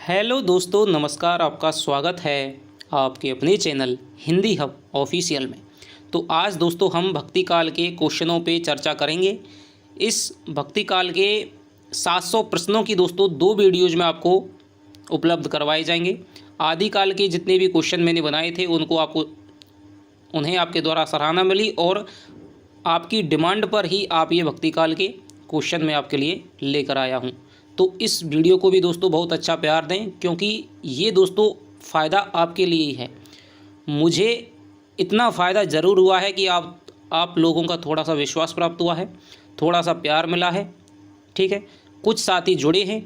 Hello दोस्तों, नमस्कार। आपका स्वागत है आपके अपने चैनल हिंदी हब ऑफिशियल में। तो आज दोस्तों हम भक्ति काल के क्वेश्चनों पे चर्चा करेंगे। इस भक्ति काल के 700 प्रश्नों की दोस्तों 2 वीडियोज़ में आपको उपलब्ध करवाए जाएंगे। आदिकाल के जितने भी क्वेश्चन मैंने बनाए थे उन्हें आपके द्वारा सराहना मिली और आपकी डिमांड पर ही आप ये भक्ति काल के क्वेश्चन मैं आपके लिए लेकर आया हूँ। तो इस वीडियो को भी दोस्तों बहुत अच्छा प्यार दें, क्योंकि ये दोस्तों फ़ायदा आपके लिए ही है। मुझे इतना फ़ायदा ज़रूर हुआ है कि आप लोगों का थोड़ा सा विश्वास प्राप्त हुआ है, थोड़ा सा प्यार मिला है, ठीक है। कुछ साथी जुड़े हैं,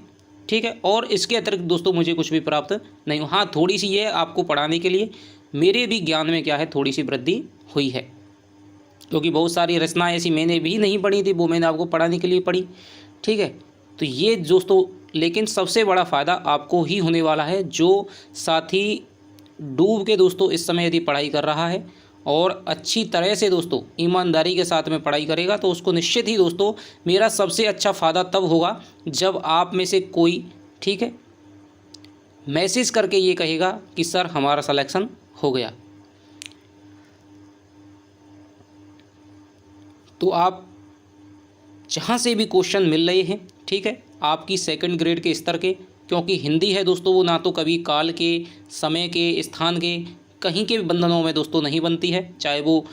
ठीक है। और इसके अतिरिक्त दोस्तों मुझे कुछ भी प्राप्त नहीं हुआ। हाँ, थोड़ी सी ये आपको पढ़ाने के लिए मेरे भी ज्ञान में क्या है, थोड़ी सी वृद्धि हुई है, क्योंकि बहुत सारी रचनाएँ ऐसी मैंने भी नहीं पढ़ी थी, वो मैंने आपको पढ़ाने के लिए पढ़ी, ठीक है। तो ये दोस्तों, लेकिन सबसे बड़ा फ़ायदा आपको ही होने वाला है। जो साथी डूब के दोस्तों इस समय यदि पढ़ाई कर रहा है और अच्छी तरह से दोस्तों ईमानदारी के साथ में पढ़ाई करेगा, तो उसको निश्चित ही दोस्तों मेरा सबसे अच्छा फ़ायदा तब होगा जब आप में से कोई, ठीक है, मैसेज करके ये कहेगा कि सर हमारा सिलेक्शन हो गया। तो आप जहाँ से भी क्वेश्चन मिल रहे हैं, ठीक है, आपकी सेकंड ग्रेड के स्तर के, क्योंकि हिंदी है दोस्तों वो ना तो कभी काल के, समय के, स्थान के, कहीं के भी बंधनों में दोस्तों नहीं बनती है। चाहे वो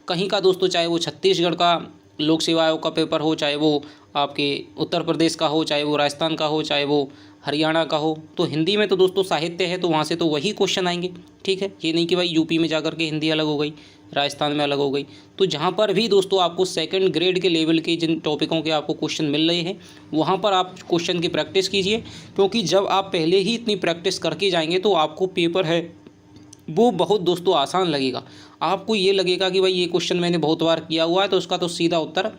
कहीं का दोस्तों, चाहे वो छत्तीसगढ़ का लोक सेवा आयोग का पेपर हो, चाहे वो आपके उत्तर प्रदेश का हो, चाहे वो राजस्थान का हो, चाहे वो हरियाणा का हो। तो हिंदी में तो दोस्तों साहित्य है, तो वहाँ से तो वही क्वेश्चन आएंगे, ठीक है। ये नहीं कि भाई यूपी में जाकर के हिंदी अलग हो गई, राजस्थान में अलग हो गई। तो जहाँ पर भी दोस्तों आपको सेकंड ग्रेड के लेवल के जिन टॉपिकों के आपको क्वेश्चन मिल रहे हैं, वहाँ पर आप क्वेश्चन की प्रैक्टिस कीजिए, क्योंकि जब आप पहले ही इतनी प्रैक्टिस करके जाएंगे तो आपको पेपर है वो बहुत दोस्तों आसान लगेगा। आपको ये लगेगा कि भाई ये क्वेश्चन मैंने बहुत बार किया हुआ है, तो उसका तो सीधा उत्तर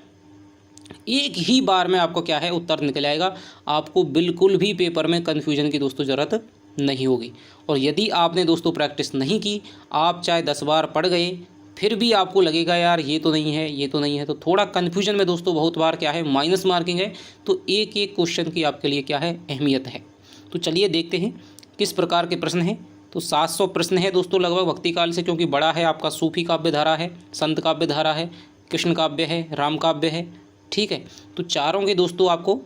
एक ही बार में आपको क्या है उत्तर निकल आएगा। आपको बिल्कुल भी पेपर में कन्फ्यूजन की दोस्तों ज़रूरत नहीं होगी। और यदि आपने दोस्तों प्रैक्टिस नहीं की, आप चाहे 10 बार पढ़ गए, फिर भी आपको लगेगा यार ये तो नहीं है, ये तो नहीं है, तो थोड़ा कन्फ्यूजन में दोस्तों बहुत बार क्या है माइनस मार्किंग है। तो एक एक क्वेश्चन की आपके लिए क्या है अहमियत है। तो चलिए देखते हैं किस प्रकार के प्रश्न हैं। तो 700 प्रश्न है दोस्तों लगभग भक्ति काल से, क्योंकि बड़ा है आपका। सूफी काव्य धारा है, संत काव्य धारा है, कृष्ण काव्य है, राम काव्य है, ठीक है। तो चारों के दोस्तों आपको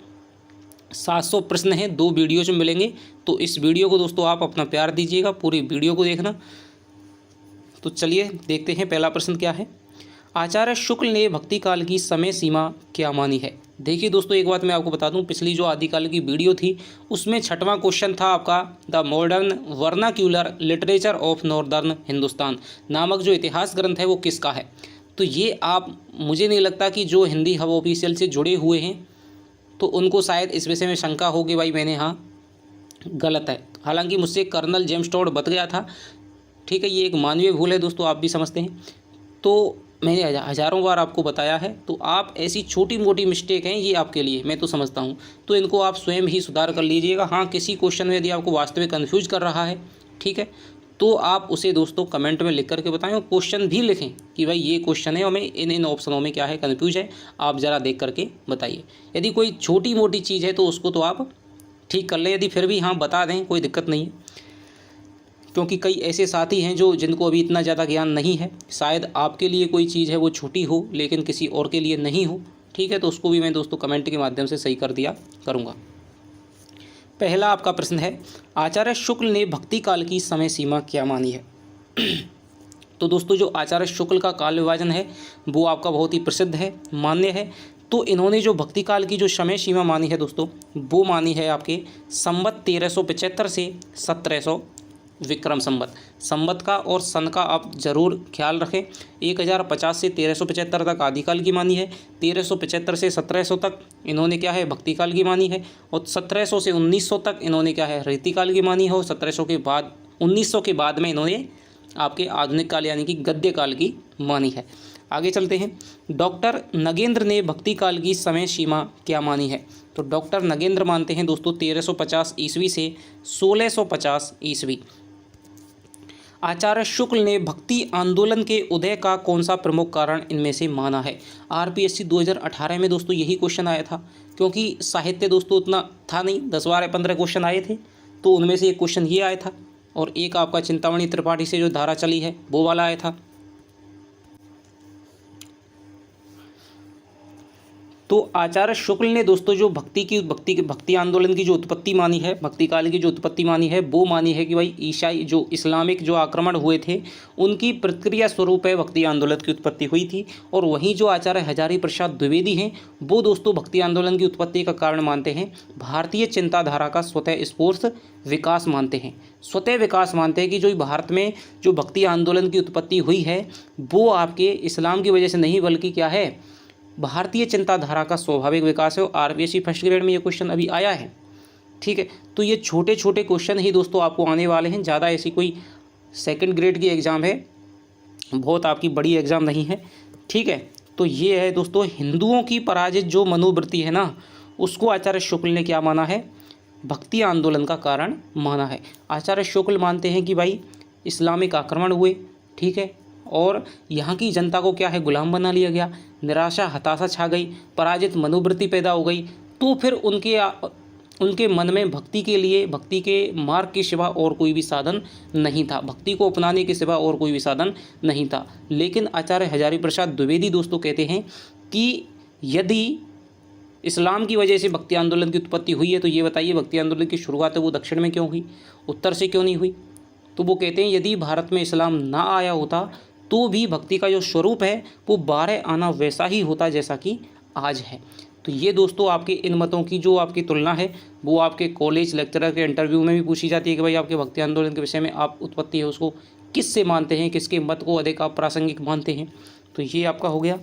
700 प्रश्न हैं, 2 वीडियोज में मिलेंगे। तो इस वीडियो को दोस्तों आप अपना प्यार दीजिएगा, पूरी वीडियो को देखना। तो चलिए देखते हैं पहला प्रश्न क्या है। आचार्य शुक्ल ने भक्ति काल की समय सीमा क्या मानी है। देखिए दोस्तों, एक बात मैं आपको बता दूं, पिछली जो आदिकाल की वीडियो थी उसमें 6वां क्वेश्चन था आपका, the modern vernacular literature of northern Hindustan नामक जो इतिहास ग्रंथ है वो किसका है। तो ये आप, मुझे नहीं लगता कि जो हिंदी हब ऑफिशियल से जुड़े हुए हैं तो उनको शायद इस विषय में शंका हो कि भाई मैंने हाँ गलत है। हालांकि मुझसे कर्नल जेम्स टॉड बत गया था, ठीक है। ये एक मानवीय भूल है दोस्तों, आप भी समझते हैं। तो मैंने हज़ारों बार आपको बताया है, तो आप ऐसी छोटी मोटी मिस्टेक हैं ये आपके लिए, मैं तो समझता हूँ, तो इनको आप स्वयं ही सुधार कर लीजिएगा। हाँ, किसी क्वेश्चन में यदि आपको वास्तव में कन्फ्यूज कर रहा है, ठीक है, तो आप उसे दोस्तों कमेंट में लिख करके बताएं और क्वेश्चन भी लिखें कि भाई ये क्वेश्चन है और मैं इन ऑप्शनों में क्या है कन्फ्यूज है, आप ज़रा देख करके बताइए। यदि कोई छोटी मोटी चीज़ है तो उसको तो आप ठीक कर लें, यदि फिर भी हाँ बता दें, कोई दिक्कत नहीं है, क्योंकि कई ऐसे साथी हैं जिनको अभी इतना ज़्यादा ज्ञान नहीं है। शायद आपके लिए कोई चीज़ है वो छोटी हो लेकिन किसी और के लिए नहीं हो, ठीक है। तो उसको भी मैं दोस्तों कमेंट के माध्यम से सही कर दिया करूँगा। पहला आपका प्रश्न है, आचार्य शुक्ल ने भक्ति काल की समय सीमा क्या मानी है। तो दोस्तों जो आचार्य शुक्ल का काल विभाजन है वो आपका बहुत ही प्रसिद्ध है, मान्य है। तो इन्होंने जो भक्ति काल की जो समय सीमा मानी है दोस्तों, वो मानी है आपके संवत 1375 से 1700 विक्रम संवत का और सन का आप ज़रूर ख्याल रखें। 1050 से 1375 तक आदिकाल की मानी है, 1375 से 1700 तक इन्होंने क्या है भक्ति काल की मानी है, और 1700 से 1900 तक इन्होंने क्या है रीतिकाल की मानी है, और 1700 के बाद 1900 के बाद में इन्होंने आपके आधुनिक काल यानी कि गद्य काल की मानी है। आगे चलते हैं। डॉक्टर नगेंद्र ने भक्ति काल की समय सीमा क्या मानी है। तो डॉक्टर नगेंद्र मानते हैं दोस्तों 1350 ईस्वी से 1650 ईस्वी। आचार्य शुक्ल ने भक्ति आंदोलन के उदय का कौन सा प्रमुख कारण इनमें से माना है। आरपीएससी 2018 में दोस्तों यही क्वेश्चन आया था, क्योंकि साहित्य दोस्तों उतना था नहीं, 10 12 15 क्वेश्चन आए थे, तो उनमें से एक क्वेश्चन ये आया था, और एक आपका चिंतामणि त्रिपाठी से जो धारा चली है वो वाला आया था। तो आचार्य शुक्ल ने दोस्तों जो भक्ति आंदोलन की जो उत्पत्ति मानी है, भक्ति काल की जो उत्पत्ति मानी है, वो मानी है कि भाई ईसाई जो इस्लामिक जो आक्रमण हुए थे उनकी प्रतिक्रिया स्वरूप है भक्ति आंदोलन की उत्पत्ति हुई थी। और वहीं जो आचार्य हजारी प्रसाद द्विवेदी हैं वो दोस्तों भक्ति आंदोलन की उत्पत्ति का कारण मानते हैं भारतीय चिंताधारा का स्वतः स्फूर्त विकास मानते हैं। स्वतः विकास मानते हैं कि जो भारत में जो भक्ति आंदोलन की उत्पत्ति हुई है वो आपके इस्लाम की वजह से नहीं, बल्कि क्या है, भारतीय चिंताधारा का स्वाभाविक विकास है। और आरपीएससी फर्स्ट ग्रेड में ये क्वेश्चन अभी आया है, ठीक है। तो ये छोटे छोटे क्वेश्चन ही दोस्तों आपको आने वाले हैं, ज़्यादा ऐसी कोई सेकंड ग्रेड की एग्ज़ाम है, बहुत आपकी बड़ी एग्ज़ाम नहीं है, ठीक है। तो ये है दोस्तों हिंदुओं की पराजित जो मनोवृत्ति है ना, उसको आचार्य शुक्ल ने क्या माना है, भक्ति आंदोलन का कारण माना है। आचार्य शुक्ल मानते हैं कि भाई इस्लामिक आक्रमण हुए, ठीक है, और यहाँ की जनता को क्या है, गुलाम बना लिया गया, निराशा हताशा छा गई, पराजित मनोवृत्ति पैदा हो गई। तो फिर उनके मन में भक्ति के लिए, भक्ति के मार्ग के सिवा और कोई भी साधन नहीं था, भक्ति को अपनाने के सिवा और कोई भी साधन नहीं था। लेकिन आचार्य हजारी प्रसाद द्विवेदी दोस्तों कहते हैं कि यदि इस्लाम की वजह से भक्ति आंदोलन की उत्पत्ति हुई है तो ये बताइए भक्ति आंदोलन की शुरुआत है वो दक्षिण में क्यों हुई, उत्तर से क्यों नहीं हुई। तो वो कहते हैं यदि भारत में इस्लाम ना आया होता तो भी भक्ति का जो स्वरूप है वो 12 आना वैसा ही होता जैसा कि आज है। तो ये दोस्तों आपके इन मतों की जो आपकी तुलना है वो आपके कॉलेज लेक्चरर के इंटरव्यू में भी पूछी जाती है कि भाई आपके भक्ति आंदोलन के विषय में आप उत्पत्ति है उसको किससे मानते हैं, किसके मत को अधिक आप प्रासंगिक मानते हैं। तो ये आपका हो गया।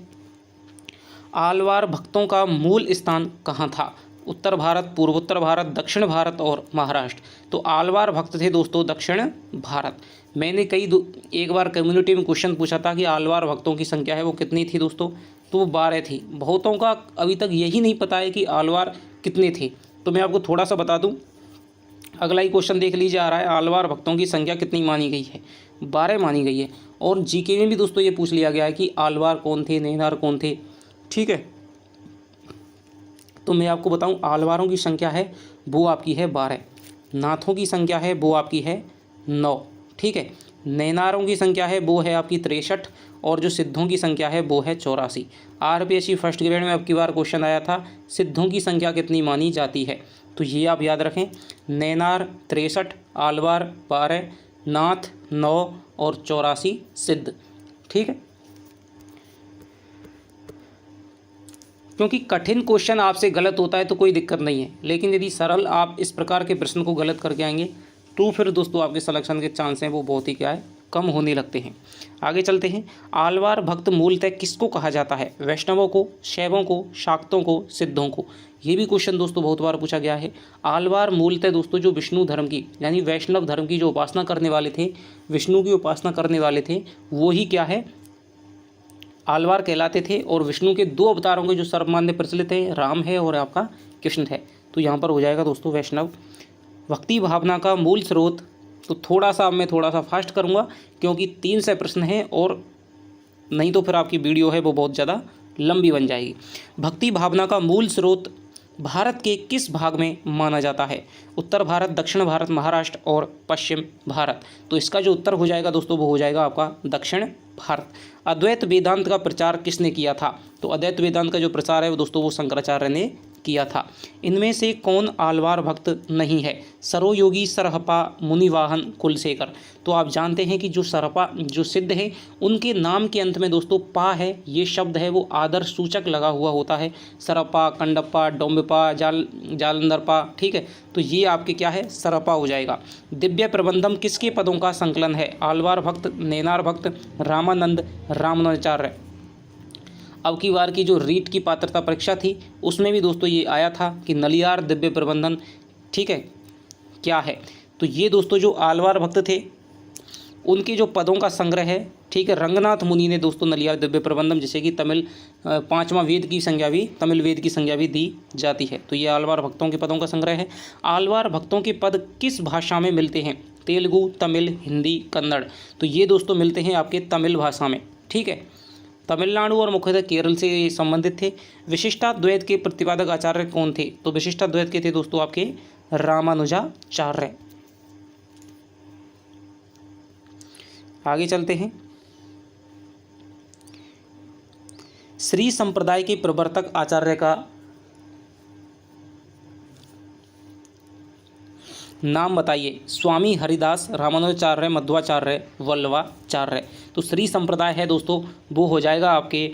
आलवार भक्तों का मूल स्थान कहाँ था, उत्तर भारत, पूर्वोत्तर भारत, दक्षिण भारत और महाराष्ट्र। तो आलवार भक्त थे दोस्तों दक्षिण भारत। मैंने एक बार कम्युनिटी में क्वेश्चन पूछा था कि आलवार भक्तों की संख्या है वो कितनी थी दोस्तों, तो वो 12 थी। बहुतों का अभी तक यही नहीं पता है कि आलवार कितने थे। तो मैं आपको थोड़ा सा बता दूं, अगला ही क्वेश्चन देख लीजिए आ रहा है, आलवार भक्तों की संख्या कितनी मानी गई है, 12 मानी गई है। और जीके में भी दोस्तों ये पूछ लिया गया है कि आलवार कौन थे, नैनार कौन थे, ठीक है। तो मैं आपको बताऊं आलवारों की संख्या है वो आपकी है 12, नाथों की संख्या है वो आपकी है 9, ठीक है। नैनारों की संख्या है वो है आपकी 63 और जो सिद्धों की संख्या है वो है 84। आरपीएससी फर्स्ट ग्रेड में अब की बार क्वेश्चन आया था सिद्धों की संख्या कितनी मानी जाती है, तो ये आप याद रखें, नैनार 63, आलवार 12, नाथ 9 और 84 सिद्ध, ठीक है। क्योंकि कठिन क्वेश्चन आपसे गलत होता है तो कोई दिक्कत नहीं है, लेकिन यदि सरल आप इस प्रकार के प्रश्न को गलत करके आएंगे तो फिर दोस्तों आपके सिलेक्शन के चांस हैं वो बहुत ही क्या है, कम होने लगते हैं। आगे चलते हैं। आलवार भक्त मूलतः किसको कहा जाता है, वैष्णवों को, शैवों को, शाक्तों को, सिद्धों को। ये भी क्वेश्चन दोस्तों बहुत बार पूछा गया है। आलवार मूलतः दोस्तों जो विष्णु धर्म की यानी वैष्णव धर्म की जो उपासना करने वाले थे, विष्णु की उपासना करने वाले थे, वो ही क्या है, आलवार कहलाते थे। और विष्णु के 2 अवतारों के जो सर्वमान्य प्रचलित है, राम है और आपका कृष्ण है। तो यहाँ पर हो जाएगा दोस्तों वैष्णव। भक्ति भावना का मूल स्रोत, तो मैं थोड़ा सा फास्ट करूँगा क्योंकि 3 से प्रश्न हैं और नहीं तो फिर आपकी वीडियो है वो बहुत ज़्यादा लंबी बन जाएगी। भक्ति भावना का मूल स्रोत भारत के किस भाग में माना जाता है, उत्तर भारत, दक्षिण भारत, महाराष्ट्र और पश्चिम भारत। तो इसका जो उत्तर हो जाएगा दोस्तों वो हो जाएगा आपका दक्षिण भारत। अद्वैत वेदांत का प्रचार किसने किया था, तो अद्वैत वेदांत का जो प्रचार है वो दोस्तों वो शंकराचार्य ने किया था। इनमें से कौन आलवार भक्त नहीं है, सरोयोगी, सरहपा, मुनिवाहन, कुलशेखर। तो आप जानते हैं कि जो सरहपा जो सिद्ध है उनके नाम के अंत में दोस्तों पा है, ये शब्द है वो आदर सूचक लगा हुआ होता है। सरहपा, कंडप्पा, डोम्बपा, जालंधरपा, ठीक है। तो ये आपके क्या है, सरहपा हो जाएगा। दिव्य प्रबंधम किसके पदों का संकलन है, आलवार भक्त, नैनार भक्त, रामानंद, रामानुजाचार्य। अब की बार की जो रीट की पात्रता परीक्षा थी उसमें भी दोस्तों ये आया था कि नलियार दिव्य प्रबंधन, ठीक है, क्या है। तो ये दोस्तों जो आलवार भक्त थे उनके जो पदों का संग्रह है, ठीक है, रंगनाथ मुनि ने दोस्तों नलियार दिव्य प्रबंधम, जिसे कि तमिल 5वां वेद की संज्ञा भी, तमिल वेद की संज्ञा भी दी जाती है। तो ये आलवार भक्तों के पदों का संग्रह है। आलवार भक्तों के पद किस भाषा में मिलते हैं, तेलुगु, तमिल, हिंदी, कन्नड़। तो ये दोस्तों मिलते हैं आपके तमिल भाषा में, ठीक है। तमिलनाडु और मुख्यतः केरल से संबंधित थे। विशिष्टाद्वैत के प्रतिपादक आचार्य कौन थे, तो विशिष्टाद्वैत के थे दोस्तों आपके रामानुजाचार्य, आगे चलते हैं। श्री संप्रदाय के प्रवर्तक आचार्य का नाम बताइए। स्वामी हरिदास, रामानुजाचार्य, मध्वाचार्य, वल्लभाचार्य। तो श्री संप्रदाय है दोस्तों वो हो जाएगा आपके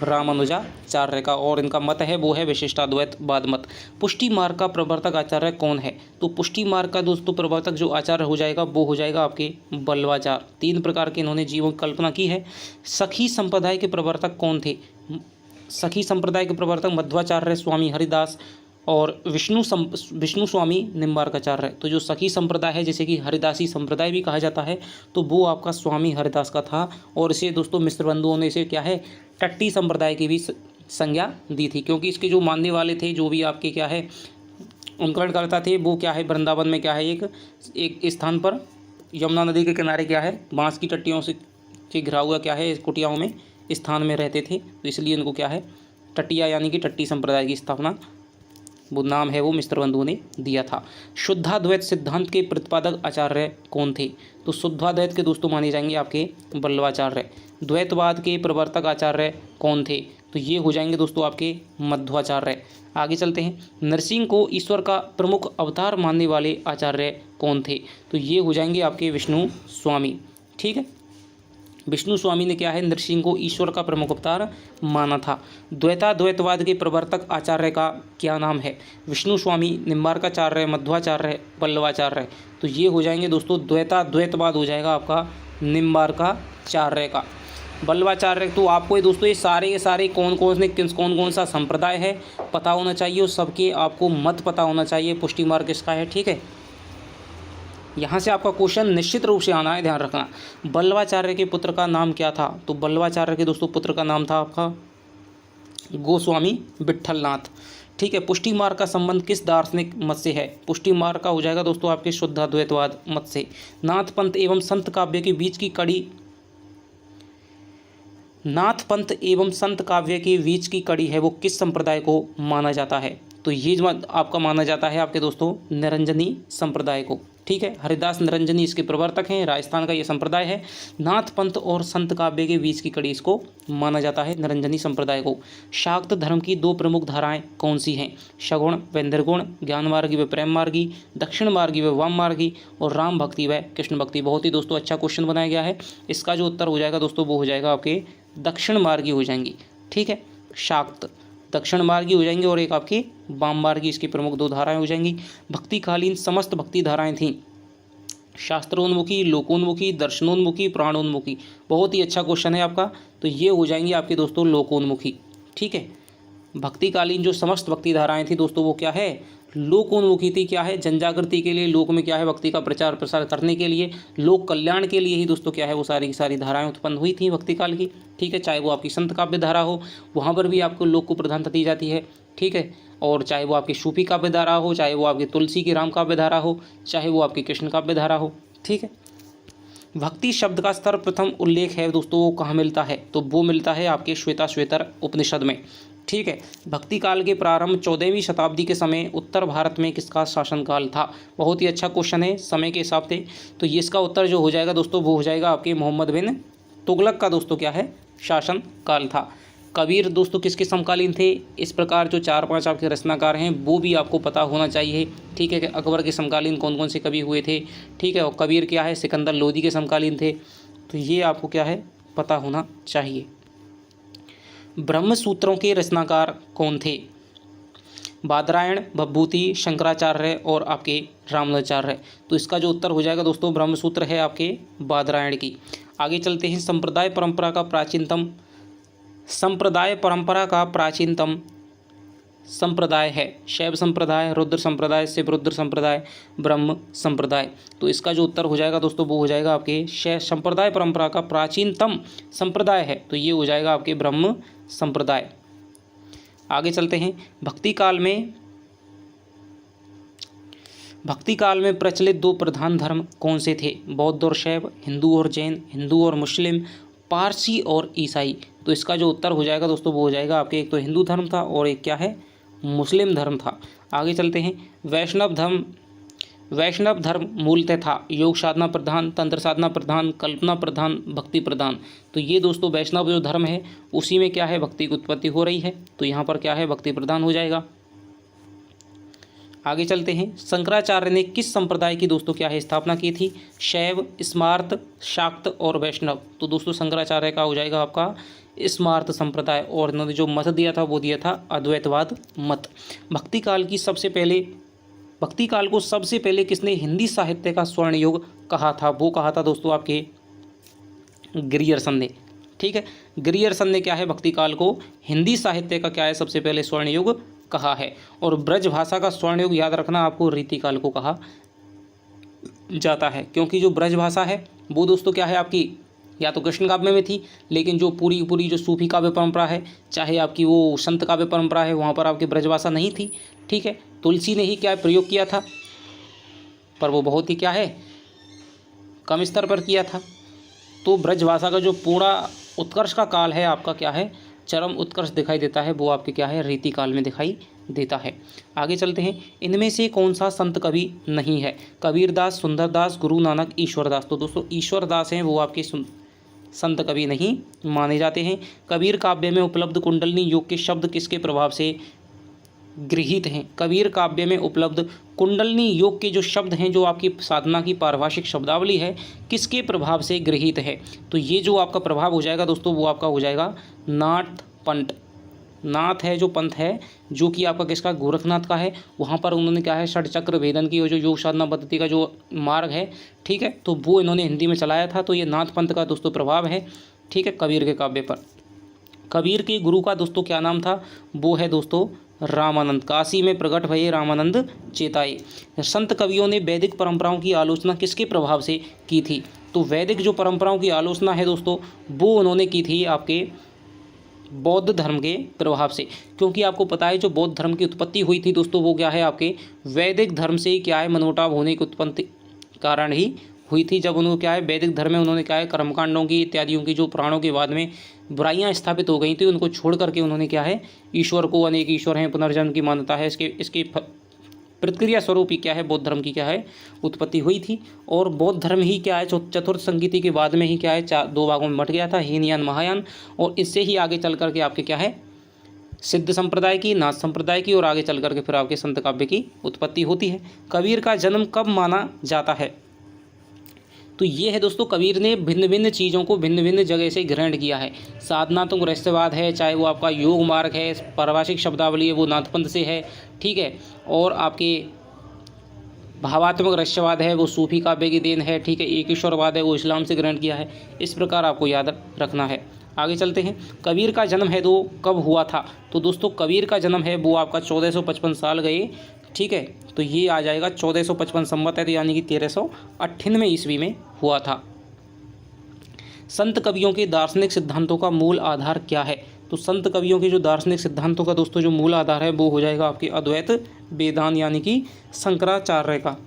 रामानुजाचार्य का, और इनका मत है वो है विशिष्टाद्वैतवाद मत। पुष्टि मार्ग का प्रवर्तक आचार्य कौन है? तो पुष्टि मार्ग का दोस्तों प्रवर्तक जो आचार्य हो जाएगा वो हो जाएगा आपके वल्लभाचार्य। 3 प्रकार के इन्होंने जीवन कल्पना की है। सखी संप्रदाय के प्रवर्तक कौन थे? सखी संप्रदाय के प्रवर्तक मध्वाचार्य, स्वामी हरिदास और विष्णु स्वामी निम्बार्काचार्य। तो जो सखी संप्रदाय है, जैसे कि हरिदासी संप्रदाय भी कहा जाता है, तो वो आपका स्वामी हरिदास का था। और इसे दोस्तों मिश्र बंधुओं ने इसे क्या है टट्टी संप्रदाय की भी संज्ञा दी थी, क्योंकि इसके जो मानने वाले थे, जो भी आपके क्या है अनुकरणकर्ता थे, वो क्या है वृंदावन में क्या है एक स्थान पर यमुना नदी के किनारे क्या है बांस की टट्टियों से घिरा हुआ क्या है कुटियाओं में स्थान में रहते थे। तो इसलिए उनको क्या है टट्टिया यानी कि टट्टी संप्रदाय की स्थापना वो नाम है वो मिस्र बंधुओं ने दिया था। शुद्धाद्वैत सिद्धांत के प्रतिपादक आचार्य कौन थे? तो शुद्धाद्वैत के दोस्तों माने जाएंगे आपके वल्लभाचार्य। द्वैतवाद के प्रवर्तक आचार्य कौन थे? तो ये हो जाएंगे दोस्तों आपके मध्वाचार्य। आगे चलते हैं। नरसिंह को ईश्वर का प्रमुख अवतार मानने वाले आचार्य कौन थे? तो ये हो जाएंगे आपके विष्णु स्वामी। ठीक है, विष्णु स्वामी ने क्या है नरसिंह को ईश्वर का प्रमुख अवतार माना था। द्वैतवाद के प्रवर्तक आचार्य का क्या नाम है? विष्णु स्वामी, निम्बार्काचार्य, मध्वाचार्य, वल्लभाचार्य। तो ये हो जाएंगे दोस्तों द्वैतवाद हो जाएगा आपका निम्बार्काचार्य का। वल्लभाचार्य तो आपको ये दोस्तों ये सारे कौन कौन सा संप्रदाय है पता होना चाहिए, और सबके आपको मत पता होना चाहिए। पुष्टि मार्ग किसका है, ठीक है। यहाँ से आपका क्वेश्चन निश्चित रूप से आना है, ध्यान रखना। वल्लभाचार्य के पुत्र का नाम क्या था? तो वल्लभाचार्य के दोस्तों पुत्र का नाम था आपका गोस्वामी विट्ठलनाथ। ठीक है। पुष्टि मार्ग का संबंध किस दार्शनिक मत से है? पुष्टि मार्ग का हो जाएगा दोस्तों आपके शुद्धाद्वैतवाद मत से। नाथ पंथ एवं संत काव्य के बीच की कड़ी है वो किस संप्रदाय को माना जाता है? तो ये जो आपका माना जाता है आपके दोस्तों निरंजनी संप्रदाय को। ठीक है, हरिदास निरंजनी इसके प्रवर्तक हैं, राजस्थान का ये संप्रदाय है। नाथ पंथ और संत काव्य के बीच की कड़ी इसको माना जाता है निरंजनी संप्रदाय को। शाक्त धर्म की 2 प्रमुख धाराएं कौन सी हैं? सगुण व निर्गुण, ज्ञान मार्गी व प्रेम मार्गी, दक्षिण मार्गी व वाम मार्गी, और राम भक्ति व कृष्ण भक्ति। बहुत ही दोस्तों अच्छा क्वेश्चन बनाया गया है। इसका जो उत्तर हो जाएगा दोस्तों वो हो जाएगा आपके दक्षिण मार्गी हो जाएंगी। ठीक है, शाक्त दक्षिण मार्गी हो जाएंगे और एक आपकी वाम मार्गी, इसकी प्रमुख 2 धाराएं हो जाएंगी। भक्तिकालीन समस्त भक्ति धाराएं थीं शास्त्रोन्मुखी, लोकोन्मुखी, दर्शनोन्मुखी, प्राणोन्मुखी। बहुत ही अच्छा क्वेश्चन है आपका। तो ये हो जाएंगे आपके दोस्तों लोकोन्मुखी। ठीक है, भक्तिकालीन जो समस्त भक्ति धाराएं थी दोस्तों वो क्या है लोकोन्मुखी थी। क्या है जनजागृति के लिए, लोक में क्या है भक्ति का प्रचार प्रसार करने के लिए, लोक कल्याण के लिए ही दोस्तों क्या है वो सारी की सारी धाराएं उत्पन्न हुई थी भक्ति काल की। ठीक है, चाहे वो आपकी संत काव्य धारा हो, वहाँ पर भी आपको लोक को प्रधानता दी जाती है। ठीक है, और चाहे वो आपकी सूफी काव्य धारा हो, चाहे वो आपकी तुलसी की राम काव्य धारा हो, चाहे वो आपकी कृष्ण काव्य धारा हो। ठीक है, भक्ति शब्द का सर्वप्रथम उल्लेख है दोस्तों वो कहाँ मिलता है? तो वो मिलता है आपके श्वेताश्वेतर उपनिषद में। ठीक है, भक्ति काल के प्रारंभ 14वीं शताब्दी के समय उत्तर भारत में किसका शासनकाल था? बहुत ही अच्छा क्वेश्चन है समय के हिसाब से। तो ये इसका उत्तर जो हो जाएगा दोस्तों वो हो जाएगा आपके मोहम्मद बिन तुगलक का दोस्तों क्या है शासन काल था। कबीर दोस्तों किसके समकालीन थे? इस प्रकार जो 4-5 आपके रचनाकार हैं वो भी आपको पता होना चाहिए। ठीक है, कि अकबर के समकालीन कौन कौन से कवि हुए थे। ठीक है, और कबीर क्या है सिकंदर लोदी के समकालीन थे। तो ये आपको क्या है पता होना चाहिए। ब्रह्म सूत्रों के रचनाकार कौन थे? बादरायण, भभूति, शंकराचार्य और आपके रामानुजाचार्य। तो इसका जो उत्तर हो जाएगा दोस्तों ब्रह्म सूत्र है आपके बादरायण की। आगे चलते हैं। संप्रदाय परंपरा का प्राचीनतम संप्रदाय है शैव संप्रदाय, रुद्र संप्रदाय, शिव रुद्र संप्रदाय, ब्रह्म संप्रदाय। तो इसका जो उत्तर हो जाएगा दोस्तों वो हो जाएगा आपके शैव संप्रदाय परंपरा का प्राचीनतम संप्रदाय है। तो ये हो जाएगा आपके ब्रह्म संप्रदाय। आगे चलते हैं। भक्ति काल में प्रचलित 2 प्रधान धर्म कौन से थे? बौद्ध और शैव, हिंदू और जैन, हिंदू और मुस्लिम, पारसी और ईसाई। तो इसका जो उत्तर हो जाएगा दोस्तों वो हो जाएगा आपके एक तो हिंदू धर्म था और एक क्या है मुस्लिम धर्म था। आगे चलते हैं। वैष्णव धर्म मूलतः था योग साधना प्रधान, तंत्र साधना प्रधान, कल्पना प्रधान, भक्ति प्रधान। तो ये दोस्तों वैष्णव जो धर्म है उसी में क्या है, भक्ति की उत्पत्ति हो रही है, तो यहाँ पर क्या है, भक्ति प्रधान हो जाएगा। आगे चलते हैं, शंकराचार्य ने किस संप्रदाय की दोस्तों क्या है, स्थापना की थी? शैव, स्मार्त, शाक्त और वैष्णव। तो दोस्तों शंकराचार्य का हो जाएगा आपका स्मार्त संप्रदाय, और इन्होंने जो मत दिया था वो दिया था अद्वैतवाद मत। भक्ति काल को सबसे पहले किसने हिंदी साहित्य का स्वर्ण युग कहा था? वो कहा था दोस्तों आपके ग्रियर्सन ने। ठीक है, ग्रियर्सन ने क्या है, भक्ति काल को हिंदी साहित्य का क्या है, सबसे पहले स्वर्ण युग कहा है। और ब्रज भाषा का स्वर्ण युग याद रखना आपको रीतिकाल को कहा जाता है, क्योंकि जो ब्रज भाषा है वो दोस्तों क्या है आपकी या तो कृष्ण काव्य में थी, लेकिन जो पूरी जो सूफी काव्य परंपरा है, चाहे आपकी वो संत काव्य परंपरा है, वहाँ पर आपकी ब्रजभाषा नहीं थी। ठीक है, तुलसी ने ही क्या प्रयोग किया था, पर वो बहुत ही क्या है, कम स्तर पर किया था। तो ब्रजभाषा का जो पूरा उत्कर्ष का काल है आपका क्या है, चरम उत्कर्ष दिखाई देता है, वो आपके क्या है, रीतिकाल में दिखाई देता है। आगे चलते हैं, इनमें से कौन सा संत कवि नहीं है? कबीरदास, सुंदरदास, गुरु नानक, ईश्वरदास। तो दोस्तों ईश्वरदास हैं वो आपके संत कवि नहीं माने जाते हैं। कबीर काव्य में उपलब्ध कुंडलिनी योग के शब्द किसके प्रभाव से गृहीत हैं? कबीर काव्य में उपलब्ध कुंडलिनी योग के जो शब्द हैं, जो आपकी साधना की पारिभाषिक शब्दावली है, किसके प्रभाव से गृहीत है? तो ये जो आपका प्रभाव हो जाएगा दोस्तों, वो आपका हो जाएगा नाथ पंथ। नाथ है जो पंथ है, जो कि आपका किसका, गोरखनाथ का है। वहाँ पर उन्होंने क्या है, षट चक्र भेदन की जो योग साधना पद्धति का जो मार्ग है, ठीक है, तो वो इन्होंने हिंदी में चलाया था। तो ये नाथ पंथ का दोस्तों प्रभाव है, ठीक है, कबीर के काव्य पर। कबीर के गुरु का दोस्तों क्या नाम था? वो है दोस्तों रामानंद। काशी में प्रकट भये रामानंद चेताए। संत कवियों ने वैदिक परंपराओं की आलोचना किसके प्रभाव से की थी? तो वैदिक जो परंपराओं की आलोचना है दोस्तों, वो उन्होंने की थी आपके बौद्ध धर्म के प्रभाव से। क्योंकि आपको पता है जो बौद्ध धर्म की उत्पत्ति हुई थी दोस्तों, वो क्या है, आपके वैदिक धर्म से ही क्या है, मनमुटाव होने की उत्पत्ति कारण ही हुई थी। जब उन्होंने क्या है, वैदिक धर्म में उन्होंने क्या है, कर्मकांडों की इत्यादियों की जो पुराणों के बाद में बुराइयां स्थापित हो गई थी, उनको छोड़ करके उन्होंने क्या है, ईश्वर को, अनेक ईश्वर हैं, पुनर्जन्म की मान्यता है, इसके प्रतिक्रिया स्वरूप ही क्या है, बौद्ध धर्म की क्या है, उत्पत्ति हुई थी। और बौद्ध धर्म ही क्या है, चतुर्थ संगीति के बाद में ही क्या है, दो भागों में बंट गया था, हीनयान महायान। और इससे ही आगे चल करके आपके क्या है, सिद्ध संप्रदाय की, नाथ संप्रदाय की, और आगे चल करके फिर आपके संत काव्य की उत्पत्ति होती है। कबीर का जन्म कब माना जाता है? तो ये है दोस्तों, कबीर ने भिन्न भिन्न चीज़ों को भिन्न भिन्न जगह से ग्रहण किया है। साधनात्मक रहस्यवाद है, चाहे वो आपका योग मार्ग है, पारिभाषिक शब्दावली है, वो नाथपंथ से है, ठीक है, और आपके भावात्मक रहस्यवाद है, वो सूफी काव्य की देन है, ठीक है, एक ईश्वरवाद है, वो इस्लाम से ग्रहण किया है। इस प्रकार आपको याद रखना है। आगे चलते हैं, कबीर का जन्म है तो कब हुआ था? तो दोस्तों कबीर का जन्म है वो आपका 1455 साल गए, ठीक है, तो ये आ जाएगा 1455 संवत है, तो यानी कि 1398 ईस्वी में हुआ था। संत कवियों के दार्शनिक सिद्धांतों का मूल आधार क्या है? तो संत कवियों के जो दार्शनिक सिद्धांतों का दोस्तों जो मूल आधार है वो हो जाएगा आपके अद्वैत वेदांत, यानी कि शंकराचार्य का।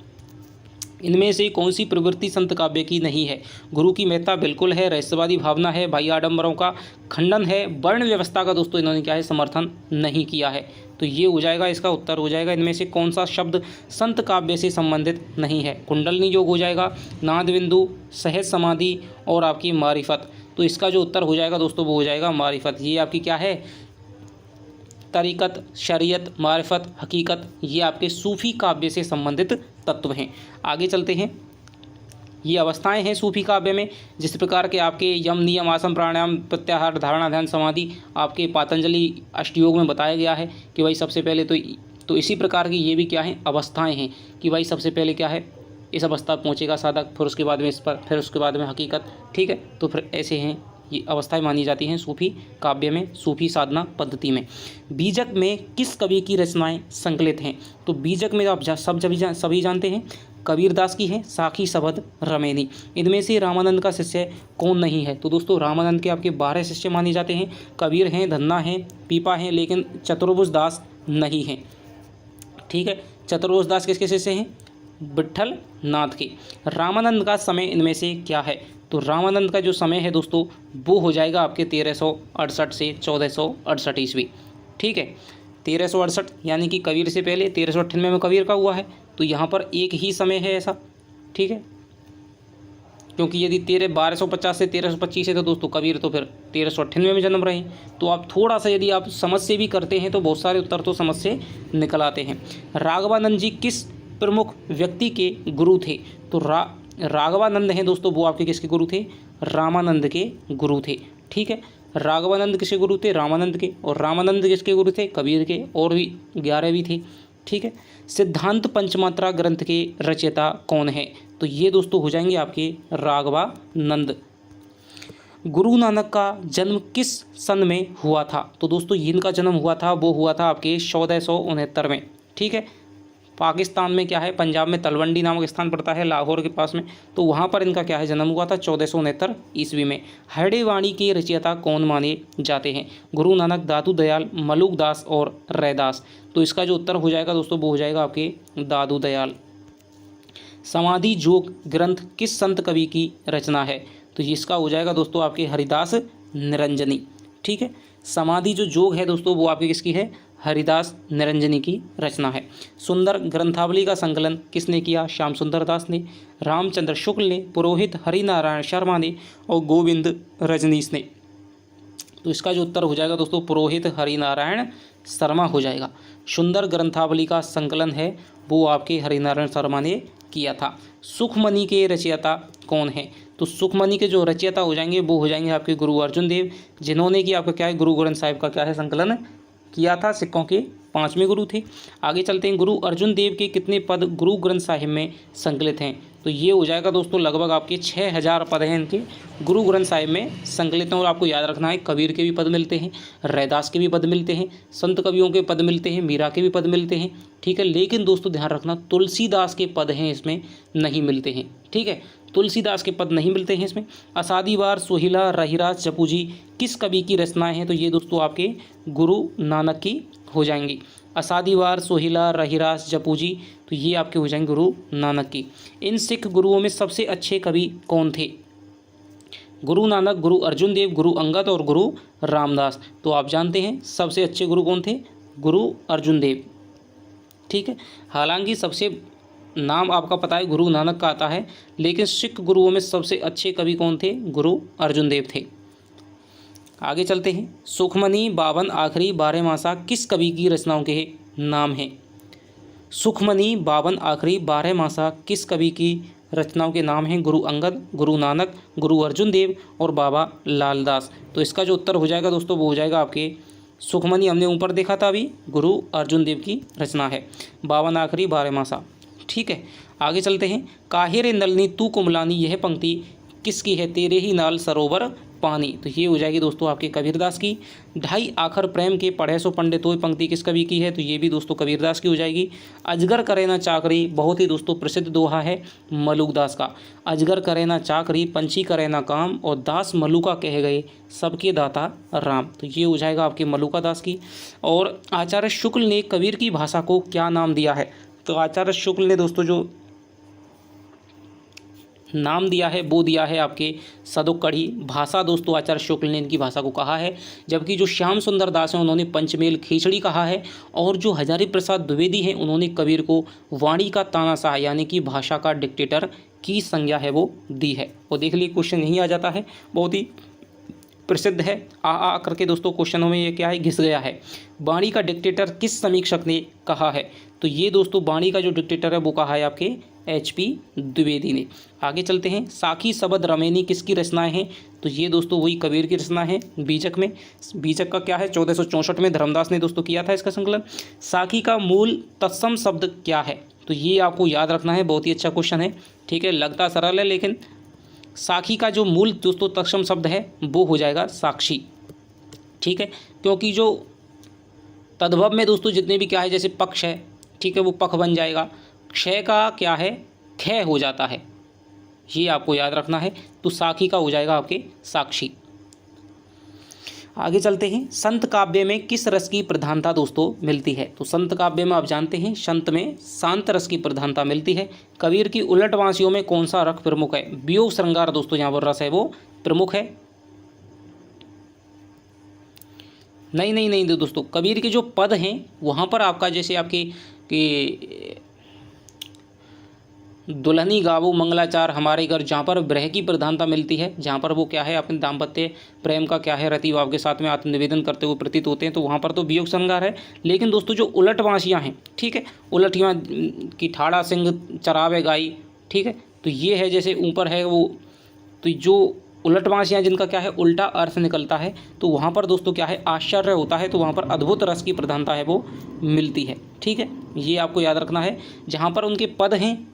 इनमें से कौन सी प्रवृत्ति संत काव्य की नहीं है? गुरु की महत्ता बिल्कुल है, रहस्यवादी भावना है, बाह्य आडंबरों का खंडन है, वर्ण व्यवस्था का दोस्तों इन्होंने क्या है, समर्थन नहीं किया है। तो ये हो जाएगा, इसका उत्तर हो जाएगा, इनमें से कौन सा शब्द संत काव्य से संबंधित नहीं है? कुंडलिनी योग हो जाएगा, नाद बिंदु, सहज समाधि और आपकी मारिफत। तो इसका जो उत्तर हो जाएगा दोस्तों वो हो जाएगा मारिफत। ये आपकी क्या है, तरीक़त, शरीयत, मारिफत, हकीकत, ये आपके सूफ़ी काव्य से संबंधित तत्व हैं। आगे चलते हैं, ये अवस्थाएं हैं सूफी काव्य में, जिस प्रकार के आपके यम, नियम, आसन, प्राणायाम, प्रत्याहार, धारणा, ध्यान, समाधि आपके पातंजलि अष्टयोग में बताया गया है कि भाई सबसे पहले तो इसी प्रकार की ये भी क्या है, अवस्थाएं हैं कि भाई सबसे पहले क्या है, इस अवस्था पहुँचेगा साधक, फिर उसके बाद में इस पर, फिर उसके बाद में हकीकत, ठीक है, तो फिर ऐसे हैं ये अवस्थाएं मानी जाती हैं सूफी काव्य में, सूफी साधना पद्धति में। बीजक में किस कवि की रचनाएं संकलित हैं? तो बीजक में आप सभी जानते हैं, कबीरदास की है, साखी, सबद, रमेनी। इनमें से रामानंद का शिष्य कौन नहीं है? तो दोस्तों रामानंद के आपके 12 शिष्य माने जाते हैं। कबीर हैं, धन्ना हैं, पीपा हैं, लेकिन चतुर्भुज दास नहीं हैं, ठीक है। चतुर्भुज दास किसके शिष्य हैं? विट्ठल नाथ के। रामानंद का समय इनमें से क्या है? तो रामानंद का जो समय है दोस्तों वो हो जाएगा आपके 1368 से 1468 ईस्वी, ठीक है। 1368 यानी कि कबीर से पहले, 1398 में कबीर का हुआ है, तो यहाँ पर एक ही समय है ऐसा, ठीक है, क्योंकि यदि 1250 से 1325 है तो दोस्तों कबीर तो फिर 1398 में जन्म रहे हैं। तो आप थोड़ा सा यदि आप समझ से भी करते हैं तो बहुत सारे उत्तर तो समझ से निकल आते हैं। राघवानंद जी किस प्रमुख व्यक्ति के गुरु थे? तो राघवानंद हैं दोस्तों, वो आपके किसके गुरु थे? रामानंद के गुरु थे, ठीक है। राघवानंद किसके गुरु थे? रामानंद के। और रामानंद किसके गुरु थे? कबीर के। और भी 11 भी थे, ठीक है। सिद्धांत पंचमात्रा ग्रंथ के रचयिता कौन है? तो ये दोस्तों हो जाएंगे आपके राघवानंद। गुरु नानक का जन्म किस सन में हुआ था? तो दोस्तों इनका जन्म हुआ था, वो हुआ था आपके 1469 में, ठीक है। पाकिस्तान में क्या है, पंजाब में तलवंडी नामक स्थान पड़ता है लाहौर के पास में, तो वहाँ पर इनका क्या है जन्म हुआ था 1469 ईस्वी में। हरड़े वाणी के रचयिता कौन माने जाते हैं? गुरु नानक, दादू दयाल, मलुक दास और रैदास। तो इसका जो उत्तर हो जाएगा दोस्तों वो हो जाएगा आपके दादू दयाल। समाधि जोग ग्रंथ किस संत कवि की रचना है? तो इसका हो जाएगा दोस्तों आपके हरिदास निरंजनी, ठीक है। समाधि जो जोग है दोस्तों वो आपकी किसकी है? हरिदास निरंजनी की रचना है। सुंदर ग्रंथावली का संकलन किसने किया? श्याम सुंदर दास ने, रामचंद्र शुक्ल ने, पुरोहित हरिनारायण शर्मा ने और गोविंद रजनीश ने। तो इसका जो उत्तर हो जाएगा दोस्तों पुरोहित हरिनारायण शर्मा हो जाएगा। सुंदर ग्रंथावली का संकलन है वो आपके हरिनारायण शर्मा ने किया था। सुखमणि के रचयिता कौन है? तो सुखमणि के जो रचयिता हो जाएंगे वो हो जाएंगे आपके गुरु अर्जुन देव, जिन्होंने कि आपका क्या है गुरु ग्रंथ साहिब का क्या है संकलन किया था। सिखों के 5वें गुरु थे। आगे चलते हैं, गुरु अर्जुन देव के कितने पद गुरु ग्रंथ साहिब में संकलित हैं? तो ये हो जाएगा दोस्तों लगभग आपके 6000 पद हैं इनके गुरु ग्रंथ साहिब में संकलित हैं। और आपको याद रखना है कबीर के भी पद मिलते हैं, रैदास के भी पद मिलते हैं, संत कवियों के पद मिलते हैं, मीरा के भी पद मिलते हैं, ठीक है। लेकिन दोस्तों ध्यान रखना तुलसीदास के पद हैं इसमें नहीं मिलते हैं, ठीक है। तुलसीदास के पद नहीं मिलते हैं इसमें। असादीवार, सोहिला, रहीराज, जपू जी किस कवि की रचनाएं हैं? तो ये दोस्तों आपके गुरु नानक की हो जाएंगी। असादीवार, सोहिला, रहीराज, जपू जी तो ये आपके हो जाएंगे गुरु नानक की। इन सिख गुरुओं में सबसे अच्छे कवि कौन थे? गुरु नानक, गुरु अर्जुन देव, गुरु अंगद और गुरु रामदास। तो आप जानते हैं सबसे अच्छे गुरु कौन थे? गुरु अर्जुन देव, ठीक है। हालांकि सबसे नाम आपका पता है गुरु नानक का आता है, लेकिन सिख गुरुओं में सबसे अच्छे कवि कौन थे? गुरु अर्जुन देव थे। आगे चलते हैं, सुखमणि, बावन आखरी, बारहमासा किस कवि की रचनाओं के नाम हैं? सुखमणि, बावन आखरी, बारहमासा किस कवि की रचनाओं के नाम हैं? गुरु अंगद, गुरु नानक, गुरु अर्जुन देव और बाबा लालदास। तो इसका जो उत्तर हो जाएगा दोस्तों वो हो जाएगा आपके सुखमणि, हमने ऊपर देखा था अभी, गुरु अर्जुन देव की रचना है। बावन आखरी, बारहमासा, ठीक है। आगे चलते हैं, काहे रे नलनी तू कुमलानी, यह पंक्ति किसकी है? तेरे ही नाल सरोवर पानी। तो ये हो जाएगी दोस्तों आपके कबीरदास की। ढाई आखर प्रेम के पढ़े सो पंडित हो, पंक्ति किस कवि की है? तो ये भी दोस्तों कबीरदास की हो जाएगी। अजगर करे ना चाकरी, बहुत ही दोस्तों प्रसिद्ध दोहा है मलुकदास का। अजगर करे ना चाकरी, पंछी करे ना काम, और दास मलुका कह गए, सबके दाता राम। तो ये हो जाएगा आपके मलुका दास की। और आचार्य शुक्ल ने कबीर की भाषा को क्या नाम दिया है? तो आचार्य शुक्ल ने दोस्तों जो नाम दिया है वो दिया है आपके सदोकड़ी भाषा। दोस्तों आचार्य शुक्ल ने इनकी भाषा को कहा है, जबकि जो श्याम सुंदर दास हैं उन्होंने पंचमेल खिचड़ी कहा है, और जो हजारी प्रसाद द्विवेदी हैं उन्होंने कबीर को वाणी का तानाशाह यानी कि भाषा का डिक्टेटर की संज्ञा है वो दी है। और देख लीजिए क्वेश्चन यहीं आ जाता है, बहुत ही प्रसिद्ध है। आ करके दोस्तों क्वेश्चनों में ये क्या है घिस गया है। वाणी का डिक्टेटर किस समीक्षक ने कहा है? तो ये दोस्तों वाणी का जो डिक्टेटर है वो कहा है आपके HP द्विवेदी ने। आगे चलते हैं, साखी शबद रमैनी किसकी रचनाएं हैं? तो ये दोस्तों वही कबीर की रचना है बीजक में। बीजक का क्या है 1464 में धर्मदास ने दोस्तों किया था इसका संकलन। साखी का मूल तत्सम शब्द क्या है? तो ये आपको याद रखना है, बहुत ही अच्छा क्वेश्चन है, ठीक है। लगता सरल है लेकिन साखी का जो मूल दोस्तों तत्सम शब्द है वो हो जाएगा साक्षी, ठीक है। क्योंकि जो तद्भव में दोस्तों जितने भी क्या है जैसे पक्ष है, ठीक है, वो पख बन जाएगा। क्षय का क्या है क्षय हो जाता है, ये आपको याद रखना है। तो साखी का हो जाएगा आपके साक्षी। आगे चलते हैं, संत काव्य में किस रस की प्रधानता दोस्तों मिलती है? तो संत काव्य में आप जानते हैं संत में शांत रस की प्रधानता मिलती है। कबीर की उलटवासियों में कौन सा रस प्रमुख है? वियोग श्रृंगार दोस्तों यहाँ पर रस है वो प्रमुख है। नहीं दोस्तों, कबीर के जो पद हैं वहाँ पर आपका जैसे आपके दुल्हनी गावो मंगलाचार हमारे घर, जहाँ पर विरह की प्रधानता मिलती है, जहाँ पर वो क्या है अपने दाम्पत्य प्रेम का क्या है रति भाव के साथ में आत्मनिवेदन करते हुए प्रतीत होते हैं, तो वहाँ पर तो वियोग श्रृंगार है। लेकिन दोस्तों जो उलट बांसियाँ हैं, ठीक है, उलटियाँ की ठाड़ा सिंह चरावे गाई, ठीक है, तो ये है जैसे ऊपर है वो, तो जो उलट बांसियाँ जिनका क्या है उल्टा अर्थ निकलता है, तो वहाँ पर दोस्तों क्या है आश्चर्य होता है, तो वहाँ पर अद्भुत रस की प्रधानता है वो मिलती है, ठीक है, ये आपको याद रखना है। जहाँ पर उनके पद हैं,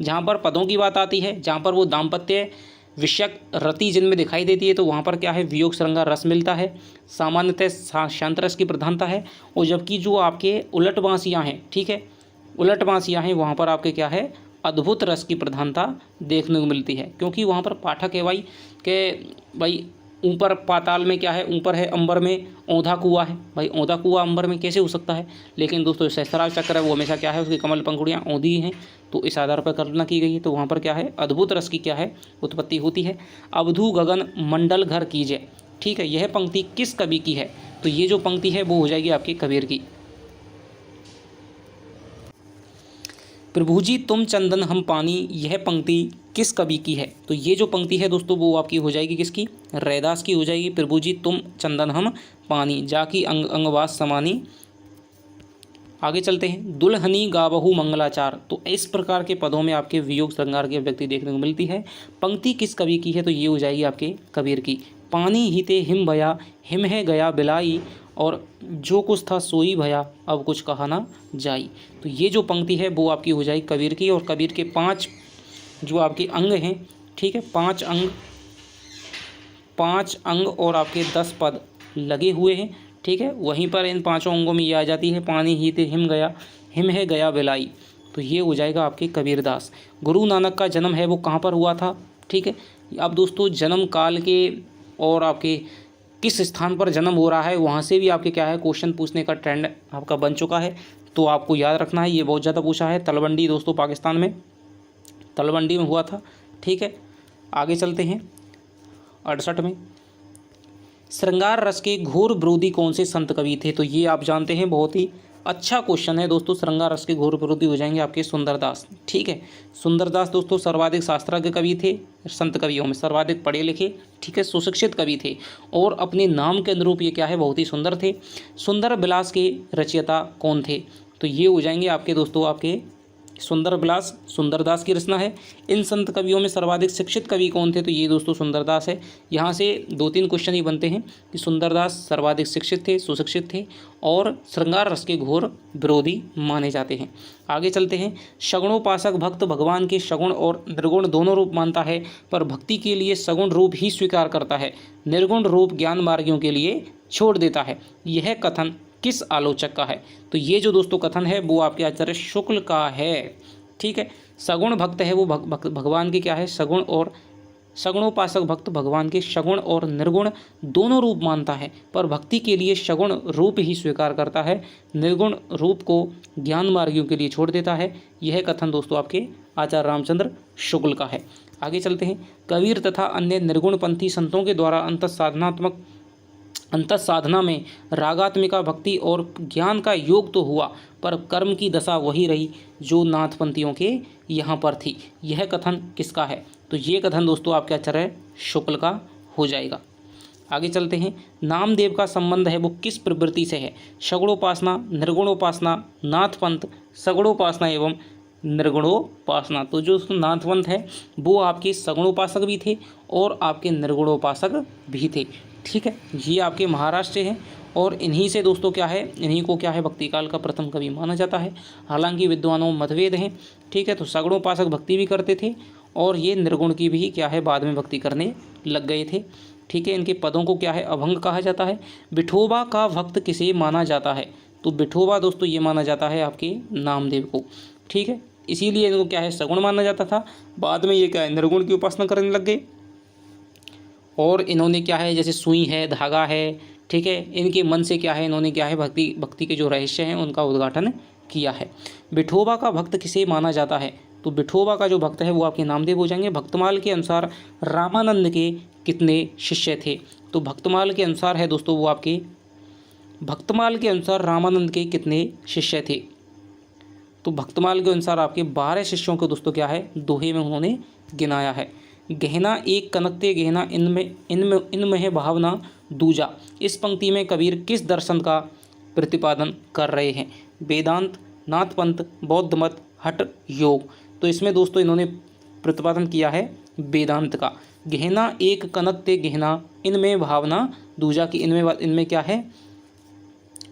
जहाँ पर पदों की बात आती है, जहाँ पर वो दाम्पत्य विषयक रति जिनमें दिखाई देती है, तो वहाँ पर क्या है वियोग श्रृंगार रस मिलता है, सामान्यतः शांत रस की प्रधानता है। और जबकि जो आपके उलट बांसियाँ हैं, ठीक है, उलट बांसियाँ हैं, वहाँ पर आपके क्या है अद्भुत रस की प्रधानता देखने को मिलती है, क्योंकि वहाँ पर पाठक है भाई ऊपर पाताल में क्या है, ऊपर है अंबर में औंधा कुआं है, भाई औंधा कुआं अंबर में कैसे हो सकता है। लेकिन दोस्तों सहस्रार चक्र है वो हमेशा क्या है उसकी कमल पंखुड़ियाँ औंधी हैं, तो इस आधार पर कल्पना की गई है, तो वहाँ पर क्या है अद्भुत रस की क्या है उत्पत्ति होती है। अवधू गगन मंडल घर कीजिए, ठीक है, यह पंक्ति किस कवि की है, तो ये जो पंक्ति है वो हो जाएगी आपके कबीर की। प्रभु जी तुम चंदन हम पानी, यह पंक्ति किस कवि की है, तो ये जो पंक्ति है दोस्तों वो आपकी हो जाएगी किसकी, रैदास की हो जाएगी। प्रभु जी तुम चंदन हम पानी, जाकी अंग अंगवास समानी। आगे चलते हैं, दुल्हनी गावहु मंगलाचार, तो इस प्रकार के पदों में आपके वियोग श्रृंगार की अभिव्यक्ति देखने को मिलती है। पंक्ति किस कवि की है, तो ये हो जाएगी आपके कबीर की। पानी हिते हिम भया, हिम है गया बिलाई, और जो कुछ था सोई भया, अब कुछ कहा ना जाई, तो ये जो पंक्ति है वो आपकी हो जाएगी कबीर की। और कबीर के 5 जो आपके अंग हैं, ठीक है, 5 अंग और आपके 10 पद लगे हुए हैं, ठीक है, वहीं पर इन 5 अंगों में ये आ जाती है पानी ही ते हिम गया, हिम है गया बिलाई, तो ये हो जाएगा आपके कबीरदास। गुरु नानक का जन्म है वो कहाँ पर हुआ था, ठीक है। अब दोस्तों जन्म काल के और आपके किस स्थान पर जन्म हो रहा है, वहाँ से भी आपके क्या है क्वेश्चन पूछने का ट्रेंड आपका बन चुका है, तो आपको याद रखना है, ये बहुत ज़्यादा पूछा है। तलवंडी दोस्तों पाकिस्तान में तलवंडी में हुआ था, ठीक है। आगे चलते हैं 68 में, श्रृंगार रस के घोर विरोधी कौन से संत कवि थे, तो ये आप जानते हैं बहुत ही अच्छा क्वेश्चन है दोस्तों। श्रृंगार रस के घोर विरोधी हो जाएंगे आपके सुंदरदास, ठीक है। सुंदरदास दोस्तों सर्वाधिक शास्त्रज्ञ कवि थे, संत कवियों में सर्वाधिक पढ़े लिखे, ठीक है, सुशिक्षित कवि थे, और अपने नाम के अनुरूप ये क्या है बहुत ही सुंदर थे। सुंदर विलास के रचयिता कौन थे, तो ये हो जाएंगे आपके दोस्तों आपके सुंदर विलास सुंदरदास की रचना है। इन संत कवियों में सर्वाधिक शिक्षित कवि कौन थे, तो ये दोस्तों सुंदरदास है। यहाँ से 2-3 क्वेश्चन ही बनते हैं कि सुंदरदास सर्वाधिक शिक्षित थे, सुशिक्षित थे, और श्रृंगार रस के घोर विरोधी माने जाते हैं। आगे चलते हैं, सगुणोपासक भक्त भगवान के सगुण और निर्गुण दोनों रूप मानता है, पर भक्ति के लिए सगुण रूप ही स्वीकार करता है, निर्गुण रूप ज्ञान मार्गियों के लिए छोड़ देता है। यह कथन किस आलोचक का है, तो ये जो दोस्तों कथन है वो आपके आचार्य शुक्ल का है, ठीक है। सगुण भक्त है वो भगवान के क्या है सगुण, और सगुणोपासक भक्त भगवान के सगुण और निर्गुण दोनों रूप मानता है, पर भक्ति के लिए सगुण रूप ही स्वीकार करता है, निर्गुण रूप को ज्ञान मार्गियों के लिए छोड़ देता है। यह कथन दोस्तों आपके आचार्य रामचंद्र शुक्ल का है। आगे चलते हैं, कबीर तथा अन्य निर्गुणपंथी संतों के द्वारा अंतः साधना में रागात्मिका भक्ति और ज्ञान का योग तो हुआ, पर कर्म की दशा वही रही जो नाथपंथियों के यहाँ पर थी। यह कथन किसका है, तो ये कथन दोस्तों आपके आचार्य शुक्ल का हो जाएगा। आगे चलते हैं, नामदेव का संबंध है वो किस प्रवृत्ति से है, सगुणोपासना, निर्गुणोपासना, नाथपंथ, सगुणोपासना एवं निर्गुणोपासना। तो जो नाथपंथ है वो आपके सगुणोपासक भी थे और आपके निर्गुणोपासक भी थे, ठीक है। ये आपके महाराष्ट्र हैं, और इन्हीं से दोस्तों क्या है, इन्हीं को क्या है भक्ति काल का प्रथम कवि माना जाता है। हालांकि विद्वानों में मतभेद हैं, ठीक है। तो सगुणोपासक भक्ति भी करते थे, और ये निर्गुण की भी क्या है बाद में भक्ति करने लग गए थे, ठीक है। इनके पदों को क्या है अभंग कहा जाता है। विठोबा का भक्त किसे माना जाता है, तो विठोबा दोस्तों ये माना जाता है आपके नामदेव को, ठीक है। इसीलिए इनको क्या है सगुण माना जाता था, बाद में ये क्या है निर्गुण की उपासना करने लग गए। और इन्होंने क्या है जैसे सुई है, धागा है, ठीक है, इनके मन से क्या है इन्होंने क्या है भक्ति के जो रहस्य हैं उनका उद्घाटन किया है। विठोबा का भक्त किसे माना जाता है, तो विठोबा का जो भक्त है वो आपके नामदेव हो जाएंगे। भक्तमाल के अनुसार रामानंद के कितने शिष्य थे, तो भक्तमाल के अनुसार है दोस्तों वो आपके भक्तमाल के अनुसार रामानंद के कितने शिष्य थे, तो भक्तमाल के अनुसार आपके 12 शिष्यों को दोस्तों क्या है, दोहे में उन्होंने गिनाया है। गहना एक कनकते गहना, इनमें है भावना दूजा। इस पंक्ति में कबीर किस दर्शन का प्रतिपादन कर रहे हैं? वेदांत, नाथपंथ, बौद्ध मत, हठ योग। तो इसमें दोस्तों इन्होंने प्रतिपादन किया है वेदांत का। गहना एक कनकते गहना, इनमें भावना दूजा की, इनमें क्या है,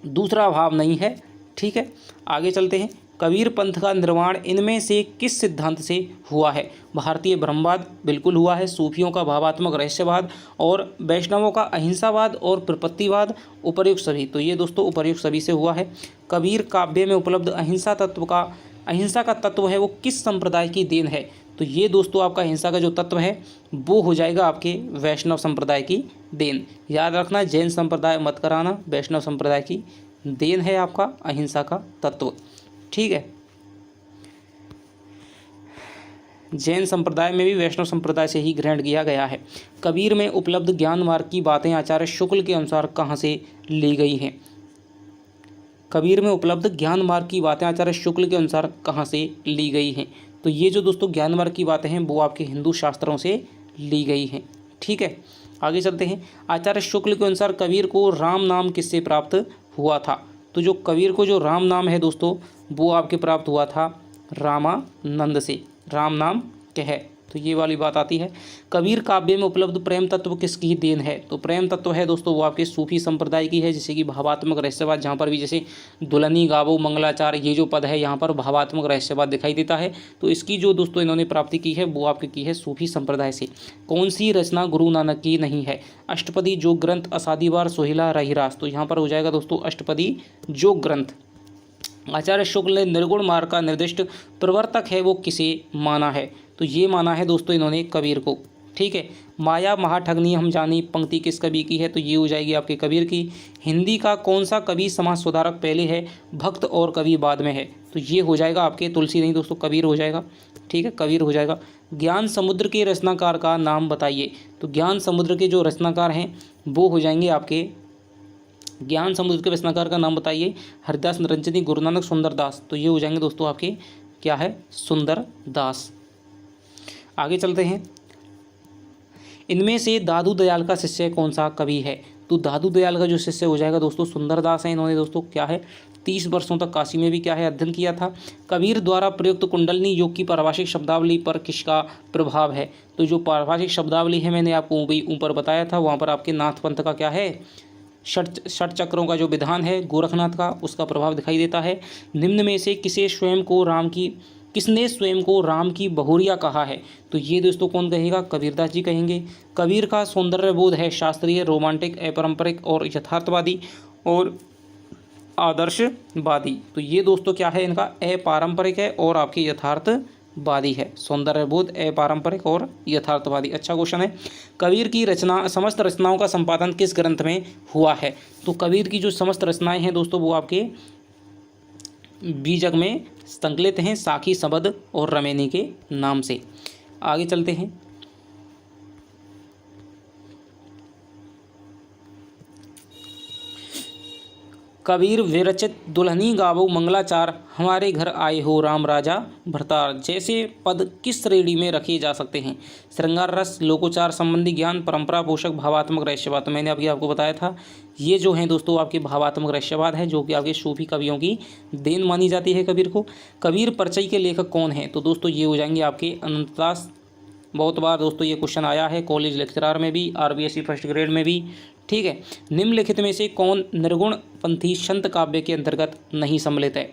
दूसरा भाव नहीं है। ठीक है, आगे चलते हैं। कबीर पंथ का निर्माण इनमें से किस सिद्धांत से हुआ है? भारतीय ब्रह्मवाद बिल्कुल हुआ है, सूफियों का भावात्मक रहस्यवाद, और वैष्णवों का अहिंसावाद और प्रपत्तिवाद, उपर्युक्त सभी। तो ये दोस्तों उपर्युक्त सभी से हुआ है। कबीर काव्य में उपलब्ध अहिंसा का तत्व है वो किस संप्रदाय की देन है? तो ये दोस्तों आपका अहिंसा का जो तत्व है वो हो जाएगा आपके वैष्णव संप्रदाय की देन। याद रखना, जैन संप्रदाय मत कराना, वैष्णव संप्रदाय की देन है आपका अहिंसा का तत्व। ठीक है, जैन संप्रदाय में भी वैष्णव संप्रदाय से ही ग्रहण किया गया है। कबीर में उपलब्ध ज्ञान मार्ग की बातें आचार्य शुक्ल के अनुसार कहाँ से ली गई हैं? कबीर में उपलब्ध ज्ञान मार्ग की बातें आचार्य शुक्ल के अनुसार कहाँ से ली गई हैं? तो ये जो दोस्तों ज्ञान मार्ग की बातें हैं वो आपके हिंदू शास्त्रों से ली गई हैं। ठीक है, आगे चलते हैं। आचार्य शुक्ल के अनुसार कबीर को राम नाम किससे प्राप्त हुआ था? तो जो कबीर को जो राम नाम है दोस्तों वो आपके प्राप्त हुआ था रामानंद से। राम नाम क्या है? तो ये वाली बात आती है। कबीर काव्य में उपलब्ध प्रेम तत्व किसकी देन है? तो प्रेम तत्व है दोस्तों वो आपके सूफी संप्रदाय की है, जैसे कि भावात्मक रहस्यवाद, जहाँ पर भी जैसे दुल्हनी गावो मंगलाचार ये जो पद है यहाँ पर भावात्मक रहस्यवाद दिखाई देता है। तो इसकी जो दोस्तों इन्होंने प्राप्ति की है वो आपकी की है सूफी संप्रदाय से। कौन सी रचना गुरु नानक की नहीं है? अष्टपदी जोग ग्रंथ, असादीवार, सोहिला, रहीरास। तो यहाँ पर हो जाएगा दोस्तों अष्टपदी जोग ग्रंथ। आचार्य शुक्ल ने निर्गुण मार्ग का निर्दिष्ट प्रवर्तक है वो किसे माना है? तो ये माना है दोस्तों इन्होंने कबीर को। ठीक है, माया महाठगनी हम जानी पंक्ति किस कवि की है? तो ये हो जाएगी आपके कबीर की। हिंदी का कौन सा कवि समाज सुधारक पहले है, भक्त और कवि बाद में है? तो ये हो जाएगा आपके तुलसी नहीं दोस्तों, कबीर हो जाएगा। ठीक है, कबीर हो जाएगा। ज्ञान समुद्र के रचनाकार का नाम बताइए। तो ज्ञान समुद्र के जो रचनाकार हैं वो हो जाएंगे आपके, ज्ञान समुद्र के रचनाकार का नाम बताइए। हरिदास, निरंजनी, गुरु नानक, सुंदरदास। तो ये हो जाएंगे दोस्तों आपके क्या है, सुंदरदास। आगे चलते हैं। इनमें से दादू दयाल का शिष्य कौन सा कवि है? तो दादू दयाल का जो शिष्य हो जाएगा दोस्तों सुंदरदास है। इन्होंने दोस्तों क्या है 30 वर्षों तक काशी में भी क्या है अध्ययन किया था। कबीर द्वारा प्रयुक्त कुंडलनी योग की पारिभाषिक शब्दावली पर किसका प्रभाव है? तो जो पारिभाषिक शब्दावली है मैंने आपको भी ऊपर बताया था, वहाँ पर आपके नाथ पंथ का क्या है, षट चक्रों का जो विधान है गोरखनाथ का, उसका प्रभाव दिखाई देता है। निम्न में से किसने स्वयं को राम की बहुरिया कहा है? तो ये दोस्तों कौन कहेगा, कबीरदास जी कहेंगे। कबीर का सौंदर्य बोध है शास्त्रीय, रोमांटिक, अपारंपरिक और यथार्थवादी और आदर्शवादी। तो ये दोस्तों क्या है, इनका अपारंपरिक है और आपके यथार्थवादी है। सौंदर्य बोध, अपारंपरिक और यथार्थवादी। अच्छा क्वेश्चन है। कबीर की समस्त रचनाओं का संपादन किस ग्रंथ में हुआ है? तो कबीर की जो समस्त रचनाएं हैं दोस्तों वो आपके बीजक में संकलित हैं, साखी, सबद और रमैनी के नाम से। आगे चलते हैं। कबीर विरचित दुल्हनी गावो मंगलाचार, हमारे घर आए हो राम राजा भरतार जैसे पद किस श्रेणी में रखे जा सकते हैं? श्रृंगार रस, लोकोचार संबंधी ज्ञान, परंपरा पोषक, भावात्मक रहस्यवाद। तो मैंने अभी आपको बताया था ये जो हैं दोस्तों आपके भावात्मक रहस्यवाद है, जो कि आपके सूफी कवियों की देन मानी जाती है कबीर को। कबीर परिचय के लेखक कौन हैं? तो दोस्तों ये हो जाएंगे आपके अनंतदास। बहुत बार दोस्तों ये क्वेश्चन आया है कॉलेज लेक्चरार में भी, RBSc फर्स्ट ग्रेड में भी। ठीक है, निम्नलिखित में से कौन निर्गुणपंथी संत काव्य के अंतर्गत नहीं सम्मिलित है?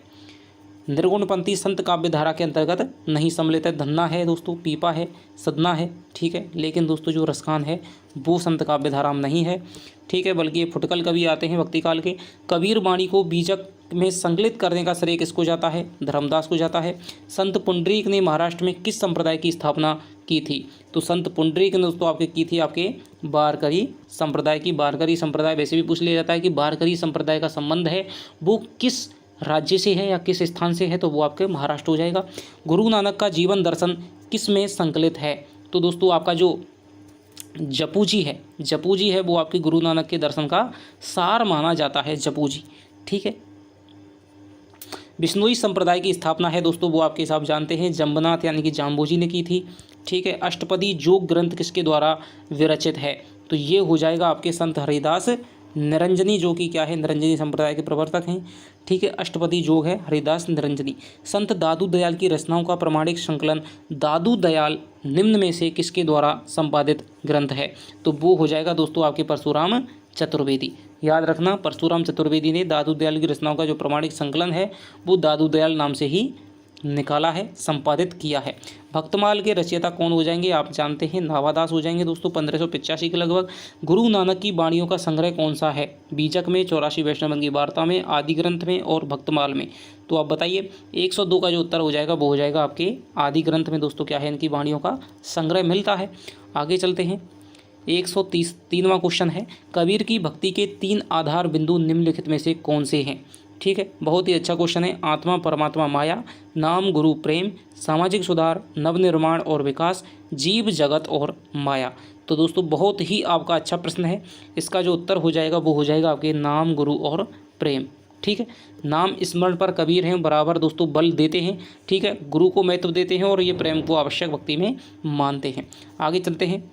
निर्गुणपंथी संत काव्य धारा के अंतर्गत नहीं सम्मिलित है। धन्ना है दोस्तों, पीपा है, सदना है। ठीक है, लेकिन दोस्तों जो रसखान है वो संत काव्य धारा में नहीं है। ठीक है, बल्कि ये फुटकल कवि आते हैं भक्ति काल के। कबीर वाणी को बीजक में संकलित करने का श्रेय किसको जाता है? धर्मदास को जाता है। संत पुंडरीक ने महाराष्ट्र में किस संप्रदाय की स्थापना की थी? तो संत पुंडरीक ने दोस्तों आपके की थी आपके वारकरी संप्रदाय की। वारकरी संप्रदाय वैसे भी पूछ लिया जाता है कि वारकरी संप्रदाय का संबंध है वो किस राज्य से है या किस स्थान से है? तो वो आपके महाराष्ट्र हो जाएगा। गुरु नानक का जीवन दर्शन किस में संकलित है? तो दोस्तों आपका जो जपू जी है वो आपके गुरु नानक के दर्शन का सार माना जाता है, जपू जी। ठीक है, बिश्नोई संप्रदाय की स्थापना है दोस्तों वो आपके हिसाब जानते हैं जम्बनाथ यानी कि जाम्बोजी ने की थी। ठीक है, अष्टपदी योग ग्रंथ किसके द्वारा विरचित है? तो ये हो जाएगा आपके संत हरिदास निरंजनी, जो कि क्या है, निरंजनी संप्रदाय के प्रवर्तक हैं। ठीक है, अष्टपदी योग है हरिदास निरंजनी। संत दादू दयाल की रचनाओं का प्रमाणिक संकलन दादू दयाल निम्न में से किसके द्वारा संपादित ग्रंथ है? तो वो हो जाएगा दोस्तों आपके परशुराम चतुर्वेदी। याद रखना, परशुराम चतुर्वेदी ने दादू दयाल की रचनाओं का जो प्रमाणिक संकलन है वो दादू दयाल नाम से ही निकाला है, संपादित किया है। भक्तमाल के रचयिता कौन हो जाएंगे? आप जानते हैं नावादास हो जाएंगे दोस्तों 1585 के लगभग। गुरु नानक की वाणियों का संग्रह कौन सा है? बीजक में, 84 वैष्णवन की वार्ता में, आदि ग्रंथ में और भक्तमाल में। तो आप बताइए 102 का जो उत्तर हो जाएगा वो हो जाएगा आपके आदि ग्रंथ में दोस्तों क्या है, इनकी वाणियों का संग्रह मिलता है। आगे चलते हैं, 133वां क्वेश्चन है, कबीर की भक्ति के 3 आधार बिंदु निम्नलिखित में से कौन से हैं? ठीक है, बहुत ही अच्छा क्वेश्चन है। आत्मा परमात्मा माया, नाम गुरु प्रेम, सामाजिक सुधार, नवनिर्माण और विकास, जीव जगत और माया। तो दोस्तों बहुत ही आपका अच्छा प्रश्न है। इसका जो उत्तर हो जाएगा वो हो जाएगा आपके नाम गुरु और प्रेम। ठीक है, नाम स्मरण पर कबीर हैं बराबर दोस्तों बल देते हैं। ठीक है, गुरु को महत्व देते हैं और ये प्रेम को आवश्यक भक्ति में मानते हैं। आगे चलते हैं।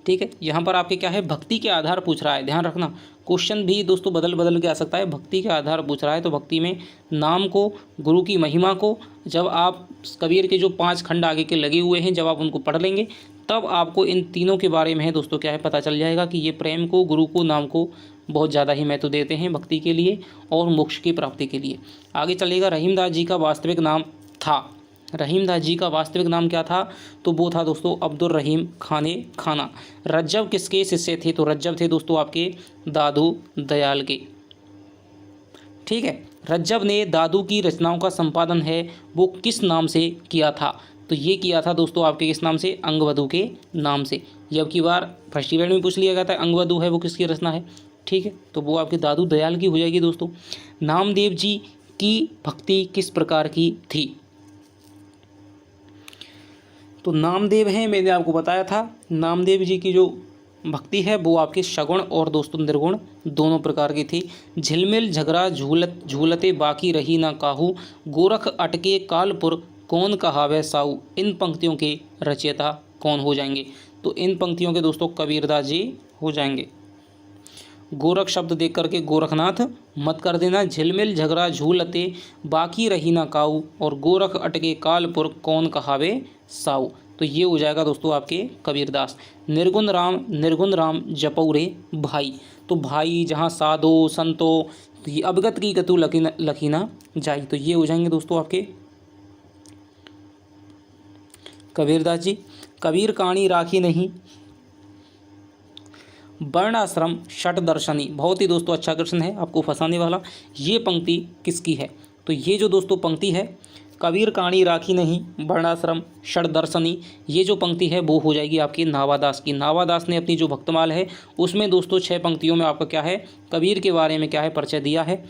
ठीक है, यहाँ पर आपके क्या है, भक्ति के आधार पूछ रहा है, ध्यान रखना। क्वेश्चन भी दोस्तों बदल के आ सकता है। भक्ति के आधार पूछ रहा है तो भक्ति में नाम को, गुरु की महिमा को, जब आप कबीर के जो 5 खंड आगे के लगे हुए हैं जब आप उनको पढ़ लेंगे तब आपको इन तीनों के बारे में है दोस्तों क्या है पता चल जाएगा कि ये प्रेम को, गुरु को, नाम को बहुत ज़्यादा ही महत्व देते हैं भक्ति के लिए और मोक्ष की प्राप्ति के लिए। आगे चलेगा, रहीमदास जी का वास्तविक नाम था। रहीमदास जी का वास्तविक नाम क्या था? तो वो था दोस्तों अब्दुल रहीम खाने खाना। रज्जब किसके शिष्य थे? तो रज्जब थे दोस्तों आपके दादू दयाल के। ठीक है, रज्जब ने दादू की रचनाओं का संपादन है वो किस नाम से किया था? तो ये किया था दोस्तों आपके किस नाम से? अंगवधू के नाम से। ये की बार फर्स्ट ईवेंट में पूछ लिया गया था, अंगवधू है वो किसकी रचना है? ठीक है, तो वो आपके दादू दयाल की हो जाएगी दोस्तों। नामदेव जी की भक्ति किस प्रकार की थी? तो नामदेव हैं, मैंने आपको बताया था, नामदेव जी की जो भक्ति है वो आपके सगुण और दोस्तों निर्गुण दोनों प्रकार की थी। झिलमिल झगड़ा झूलते बाकी रही ना काहू, गोरख अटके कालपुर कौन कहावे साऊ। इन पंक्तियों के रचयिता कौन हो जाएंगे? तो इन पंक्तियों के दोस्तों कबीरदास जी हो जाएंगे। गोरख शब्द देख करके गोरखनाथ मत कर देना। झिलमिल झगड़ा झूलते बाकी रही ना काऊ और गोरख अटके कालपुर कौन कहावे साऊ। तो ये हो जाएगा दोस्तों आपके कबीरदास। निर्गुण राम जपौरे भाई। तो भाई जहाँ साधो संतो अवगत की गतु लखीना जाई। तो ये हो जाएंगे दोस्तों आपके कबीरदास जी। कबीर कहानी राखी नहीं वर्णाश्रम षट दर्शनी। बहुत ही दोस्तों अच्छा क्वेश्चन है आपको फंसाने वाला। ये पंक्ति किसकी है? तो ये जो दोस्तों पंक्ति है, कबीर कहानी राखी नहीं वर्णाश्रम षट दर्शनी, ये जो पंक्ति है वो हो जाएगी आपकी नावादास की। नावादास ने अपनी जो भक्तमाल है उसमें दोस्तों 6 पंक्तियों में आपका क्या है, कबीर के बारे में क्या है परिचय दिया है।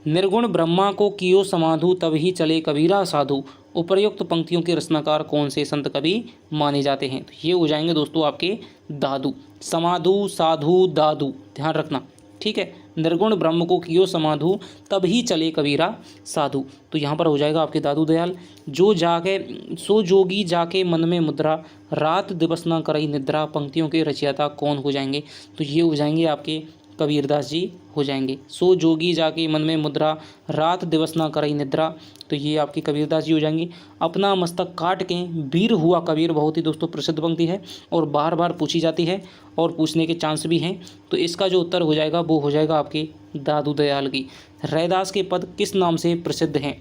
निर्गुण ब्रह्मा को कियो समाधु तब ही चले कबीरा साधु। उपर्युक्त पंक्तियों के रचनाकार कौन से संत कवि माने जाते हैं? तो ये हो जाएंगे दोस्तों आपके दादू। समाधु साधु दादू, ध्यान रखना। ठीक है, निर्गुण ब्रह्म को कियो समाधु तब ही चले कबीरा साधु। तो यहाँ पर हो जाएगा आपके दादू दयाल। जो जाके सो जोगी जाके मन में मुद्रा, रात दिवस न करई निद्रा। पंक्तियों के रचयिता कौन हो जाएंगे? तो ये हो जाएंगे आपके कबीरदास जी हो जाएंगे। सो जोगी जाके मन में मुद्रा, रात दिवस ना करई निद्रा। तो ये आपकी कबीरदास जी हो जाएंगी। अपना मस्तक काट के वीर हुआ कबीर, बहुत ही दोस्तों प्रसिद्ध पंक्ति है और बार बार पूछी जाती है और पूछने के चांस भी हैं। तो इसका जो उत्तर हो जाएगा वो हो जाएगा आपके दादू दयाल की। रैदास के पद किस नाम से प्रसिद्ध हैं?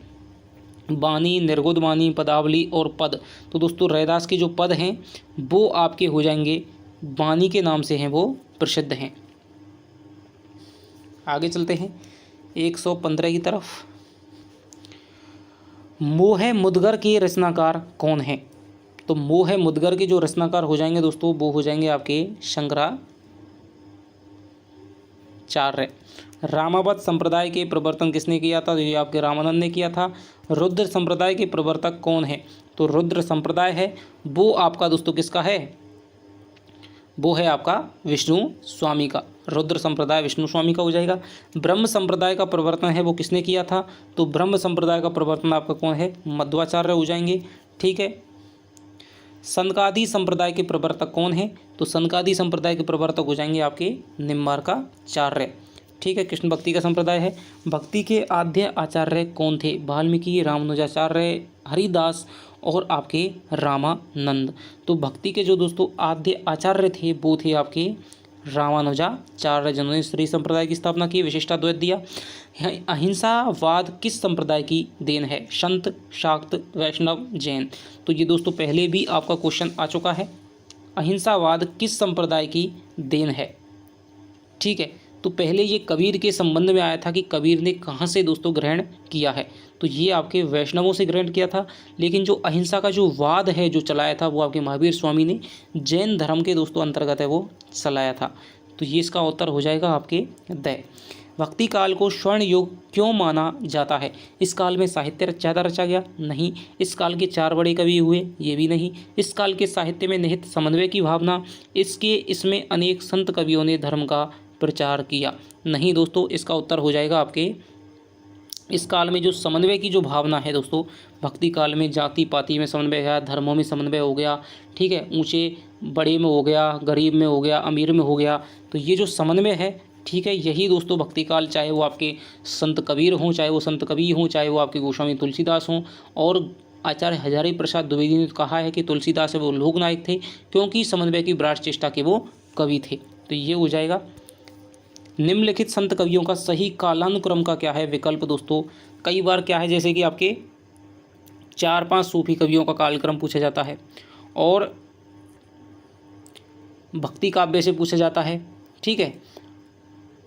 बानी, निर्गुण बानी, पदावली और पद। तो दोस्तों रैदास के जो पद हैं वो आपके हो जाएंगे बानी के नाम से हैं, वो प्रसिद्ध हैं। आगे चलते हैं 115 की तरफ। मोह मुदगर के रचनाकार कौन है? तो मोह मुदगर के जो रचनाकार हो जाएंगे दोस्तों वो हो जाएंगे आपके शंकराचार्य। रामावत संप्रदाय के प्रवर्तन किसने किया था? तो ये आपके रामानंद ने किया था। रुद्र संप्रदाय के प्रवर्तक कौन है? तो रुद्र संप्रदाय है वो आपका दोस्तों किसका है? वो है आपका विष्णु स्वामी का, रुद्र संप्रदाय विष्णु स्वामी का हो जाएगा। ब्रह्म संप्रदाय का प्रवर्तन है वो किसने किया था, तो ब्रह्म संप्रदाय का प्रवर्तन आपका कौन है, मध्वाचार्य हो जाएंगे। ठीक है। सनकादि संप्रदाय के प्रवर्तक कौन है, तो सनकादि संप्रदाय के प्रवर्तक हो जाएंगे आपके निम्बार्काचार्य। ठीक है। कृष्ण भक्ति का संप्रदाय है। भक्ति के आद्य आचार्य कौन थे, वाल्मीकि, रामानुजाचार्य, हरिदास और आपके रामानंद। तो भक्ति के जो दोस्तों आद्य आचार्य थे वो थे आपके रामानुजाचार्य, जिन्होंने श्री संप्रदाय की स्थापना की, विशिष्टाद्वैत दिया। अहिंसावाद किस संप्रदाय की देन है, संत, शाक्त, वैष्णव, जैन। तो ये दोस्तों पहले भी आपका क्वेश्चन आ चुका है, अहिंसावाद किस संप्रदाय की देन है। ठीक है। तो पहले ये कबीर के संबंध में आया था कि कबीर ने कहाँ से दोस्तों ग्रहण किया है, तो ये आपके वैष्णवों से ग्रहण किया था। लेकिन जो अहिंसा का जो वाद है जो चलाया था वो आपके महावीर स्वामी ने जैन धर्म के दोस्तों अंतर्गत है वो चलाया था। तो ये इसका उत्तर हो जाएगा आपके द। भक्ति काल को स्वर्ण युग क्यों माना जाता है, इस काल में साहित्य ज़्यादा रचा गया, नहीं। इस काल के 4 बड़े कवि हुए, ये भी नहीं। इस काल के साहित्य में निहित समन्वय की भावना, इसमें अनेक संत कवियों ने धर्म का प्रचार किया, नहीं दोस्तों। इसका उत्तर हो जाएगा आपके इस काल में जो समन्वय की जो भावना है दोस्तों, भक्ति काल में जाति पाति में समन्वय है, धर्मों में समन्वय हो गया। ठीक है। ऊंचे बड़े में हो गया, गरीब में हो गया, अमीर में हो गया। तो ये जो समन्वय है, ठीक है, यही दोस्तों भक्ति काल, चाहे वो आपके संत कबीर हों, चाहे वो संत कवि हों, चाहे वो आपके गोस्वामी तुलसीदास हों। और आचार्य हजारी प्रसाद द्विवेदी ने कहा है कि तुलसीदास वो लोकनायक थे क्योंकि समन्वय की विराट चेष्टा के वो कवि थे। तो ये हो जाएगा। निम्नलिखित संत कवियों का सही कालानुक्रम का क्या है विकल्प दोस्तों। कई बार क्या है, जैसे कि आपके 4-5 सूफी कवियों का कालक्रम पूछा जाता है और भक्ति काव्य से पूछा जाता है। ठीक है।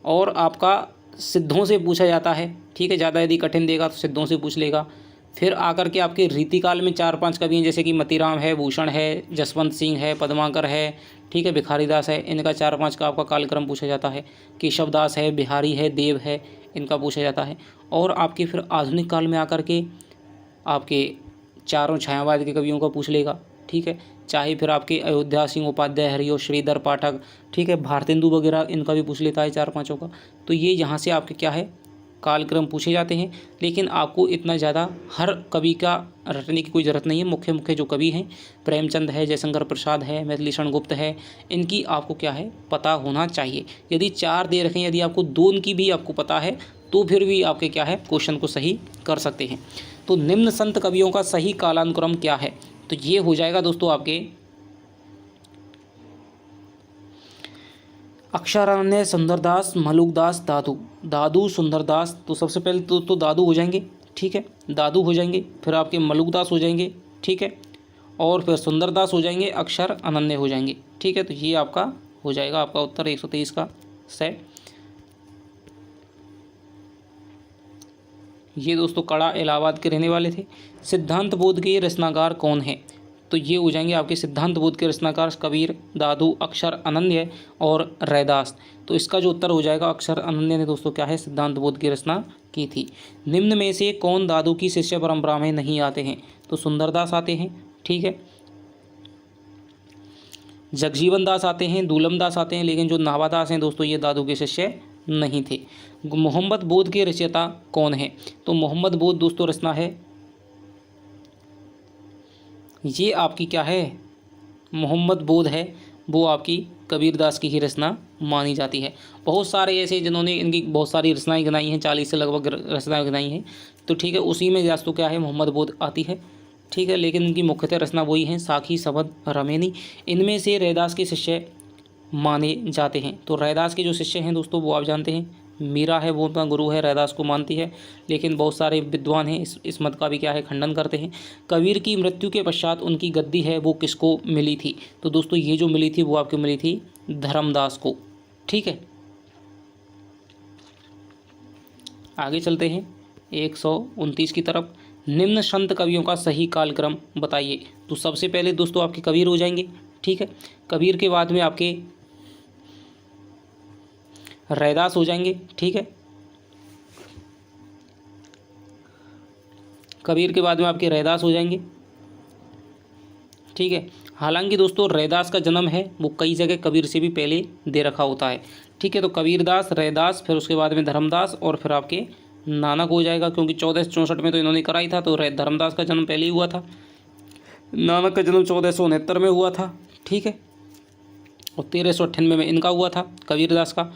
और आपका सिद्धों से पूछा जाता है। ठीक है। ज़्यादा यदि कठिन देगा तो सिद्धों से पूछ लेगा। फिर आकर के आपके रीतिकाल में 4-5 कवि हैं, जैसे कि मतीराम है, भूषण है, जसवंत सिंह है, पद्माकर है। ठीक है। भिखारीदास है, इनका 4-5 का आपका कालक्रम पूछा जाता है। केशवदास है, बिहारी है, देव है, इनका पूछा जाता है। और आपके फिर आधुनिक काल में आकर के आपके चारों छायावाद के कवियों का पूछ लेगा। ठीक है। चाहे फिर आपके अयोध्या सिंह उपाध्याय, हरिओ श्रीधर पाठक, ठीक है, भारतेंदु वगैरह, इनका भी पूछ लेता है 4-5 का। तो ये यहाँ से आपके क्या है कालक्रम पूछे जाते हैं। लेकिन आपको इतना ज़्यादा हर कवि का रटने की कोई ज़रूरत नहीं है। मुख्य मुख्य जो कवि हैं, प्रेमचंद है, जयशंकर प्रसाद है, मैथिलीशरण गुप्त है, इनकी आपको क्या है पता होना चाहिए। यदि 4 दे रखें, यदि आपको 2 इनकी भी आपको पता है तो फिर भी आपके क्या है क्वेश्चन को सही कर सकते हैं। तो निम्न संत कवियों का सही कालानुक्रम क्या है, तो ये हो जाएगा दोस्तों आपके अक्षरान्य, सुंदरदास, मलुकदास, दादू। दादू, सुंदरदास, तो सबसे पहले तो दादू हो जाएंगे। ठीक है। दादू हो जाएंगे, फिर आपके मलुकदास हो जाएंगे। ठीक है। और फिर सुंदरदास हो जाएंगे, अक्षर अनन्य हो जाएंगे। ठीक है। तो ये आपका हो जाएगा आपका उत्तर 123 का सेट। ये दोस्तों कड़ा इलाहाबाद के रहने वाले थे। सिद्धांत बोध के रचनाकार कौन है, तो ये हो जाएंगे आपके सिद्धांत बोध के रचनाकार कबीर, दादू, अक्षर अनन्य और रैदास। तो इसका जो उत्तर हो जाएगा अक्षर अनन्य ने दोस्तों क्या है सिद्धांत बोध की रचना की थी। निम्न में से कौन दादू की शिष्य परंपरा में नहीं आते हैं, तो सुंदरदास आते हैं। ठीक है। जगजीवन दास आते हैं, दूलम दास आते हैं, लेकिन जो नावादास हैं दोस्तों ये दादू के शिष्य नहीं थे। मोहम्मद बोध के रचयिता कौन है, तो मोहम्मद बोध दोस्तों रचना है, ये आपकी क्या है मोहम्मद बोध है, वो आपकी कबीरदास की ही रचना मानी जाती है। बहुत सारे ऐसे जिन्होंने इनकी बहुत सारी रचनाएं गिनाई हैं, 40 से लगभग रचनाएं गिनाई हैं। तो ठीक है, उसी में दोस्तों क्या है मोहम्मद बोध आती है। ठीक है। लेकिन इनकी मुख्यतः रचना वही हैं साखी, सबद, रमेनी। इनमें से रैदास के शिष्य माने जाते हैं। तो रैदास के जो शिष्य हैं दोस्तों वो आप जानते हैं, मीरा है वो उनका गुरु है, रैदास को मानती है। लेकिन बहुत सारे विद्वान हैं इस मत का भी क्या है खंडन करते हैं। कबीर की मृत्यु के पश्चात उनकी गद्दी है वो किसको मिली थी, तो दोस्तों ये जो मिली थी वो आपको मिली थी धर्मदास को। ठीक है। आगे चलते हैं 129 की तरफ। निम्न संत कवियों का सही कालक्रम बताइए। तो सबसे पहले दोस्तों आपके कबीर हो जाएंगे। ठीक है। कबीर के बाद में आपके रैदास हो जाएंगे। ठीक है। कबीर के बाद में आपके रैदास हो जाएंगे। ठीक है। हालांकि दोस्तों रैदास का जन्म है वो कई जगह कबीर से भी पहले दे रखा होता है, ठीक है। तो कबीरदास, रैदास, फिर उसके बाद में धर्मदास और फिर आपके नानक हो जाएगा, क्योंकि 1464 में तो इन्होंने करा ही था। तो धर्मदास का जन्म पहले ही हुआ था, नानक का जन्म 1469 में हुआ था, ठीक है। और 1398 में इनका हुआ था कबीरदास का,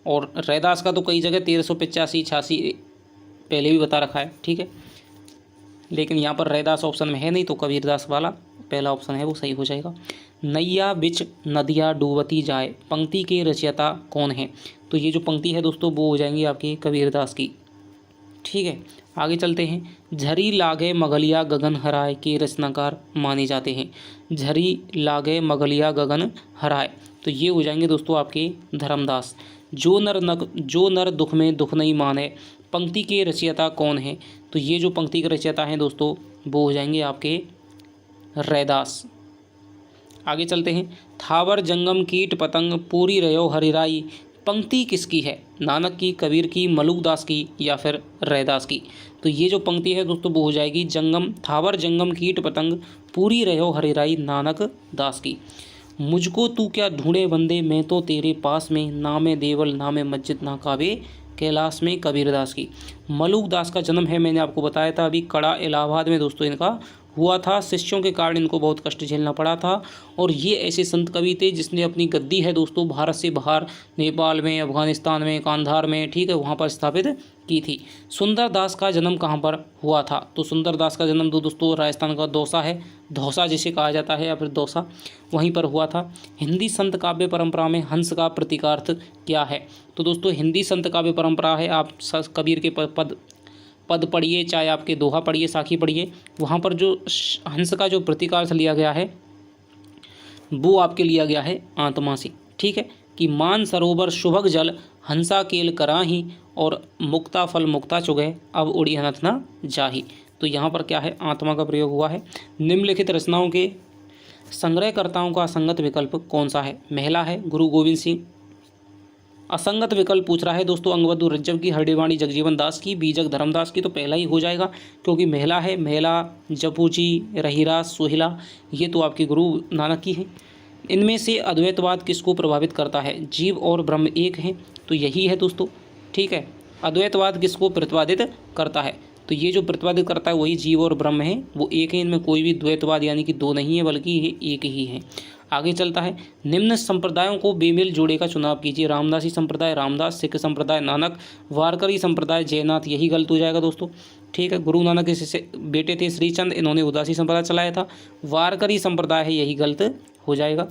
और रैदास का तो कई जगह 1385-86 पहले भी बता रखा है, ठीक है। लेकिन यहाँ पर रैदास ऑप्शन में है नहीं, तो कबीरदास वाला पहला ऑप्शन है वो सही हो जाएगा। नैया बिच नदिया डूबती जाए पंक्ति के रचयिता कौन है? तो ये जो पंक्ति है दोस्तों वो हो जाएंगी आपकी कबीरदास की, ठीक है। आगे चलते हैं। झरी लागे मगलिया गगन हराए के रचनाकार माने जाते हैं। झरी लागे मगलिया गगन हराए, तो ये हो जाएंगे दोस्तों आपके धर्मदास। जो नर दुख में दुख नहीं माने पंक्ति के रचयिता कौन है? तो ये जो पंक्ति के रचयिता हैं दोस्तों वो हो जाएंगे आपके रैदास। आगे चलते हैं। थावर जंगम कीट पतंग पूरी रहो हरिराई पंक्ति किसकी है? नानक की, कबीर की, मलुकदास की या फिर रैदास की? तो ये जो पंक्ति है दोस्तों वो हो जाएगी जंगम, थावर जंगम कीट पतंग पूरी रहो हरिराई नानक दास की। मुझको तू क्या ढूंढे बंदे मैं तो तेरे पास में, नामे देवल नामे मस्जिद ना काबे कैलाश में, कबीरदास की। मलुकदास का जन्म है मैंने आपको बताया था अभी कड़ा इलाहाबाद में दोस्तों इनका हुआ था। शिष्यों के कारण इनको बहुत कष्ट झेलना पड़ा था, और ये ऐसे संत कवि थे जिसने अपनी गद्दी है दोस्तों भारत से बाहर नेपाल में, अफगानिस्तान में, कांधार में, ठीक है, वहाँ पर स्थापित की थी। सुंदरदास का जन्म कहाँ पर हुआ था? तो सुंदरदास का जन्म तो दोस्तों राजस्थान का दौसा है, धौसा जिसे कहा जाता है या फिर दौसा, वहीं पर हुआ था। हिंदी संत काव्य परंपरा में हंस का प्रतीकार्थ क्या है? तो दोस्तों हिंदी संत काव्य परंपरा है, आप कबीर के पद पढ़िए, चाहे आपके दोहा पढ़िए, साखी पढ़िए, वहाँ पर जो हंस का जो प्रतीकार्थ लिया गया है वो आपके लिया गया है आत्मा से, ठीक है। कि मान सरोवर शुभग जल हंसा केल कराही और मुक्ता फल मुक्ता चुगे अब उड़ी अनथ न जाही। तो यहाँ पर क्या है? आत्मा का प्रयोग हुआ है। निम्नलिखित रचनाओं के संग्रहकर्ताओं का संगत विकल्प कौन सा है? महिला है गुरु गोविंद सिंह। असंगत विकल्प पूछ रहा है दोस्तों अंगबहादुर रज्जव की, हरडेवाणी जगजीवन दास की, बीजक धर्मदास की। तो पहला ही हो जाएगा क्योंकि महिला है, महिला जपूजी, रहीराज, सोहिला, ये तो आपके गुरु नानक की है। इनमें से अद्वैतवाद किसको प्रभावित करता है? जीव और ब्रह्म एक हैं, तो यही है दोस्तों, ठीक है। अद्वैतवाद किसको प्रतिपादित करता है? तो ये जो प्रतिपादित करता है वही जीव और ब्रह्म है, वो एक है, इनमें कोई भी द्वैतवाद यानी कि दो नहीं है बल्कि ये एक ही है। आगे चलता है। निम्न संप्रदायों को बेमेल जोड़े का चुनाव कीजिए। रामदासी संप्रदाय रामदास, सिख संप्रदाय नानक, वारकरी संप्रदाय जयनाथ, यही गलत हो जाएगा दोस्तों, ठीक है। गुरु नानक के बेटे थे श्रीचंद, इन्होंने उदासी संप्रदाय चलाया था। वारकरी संप्रदाय है, यही गलत हो जाएगा।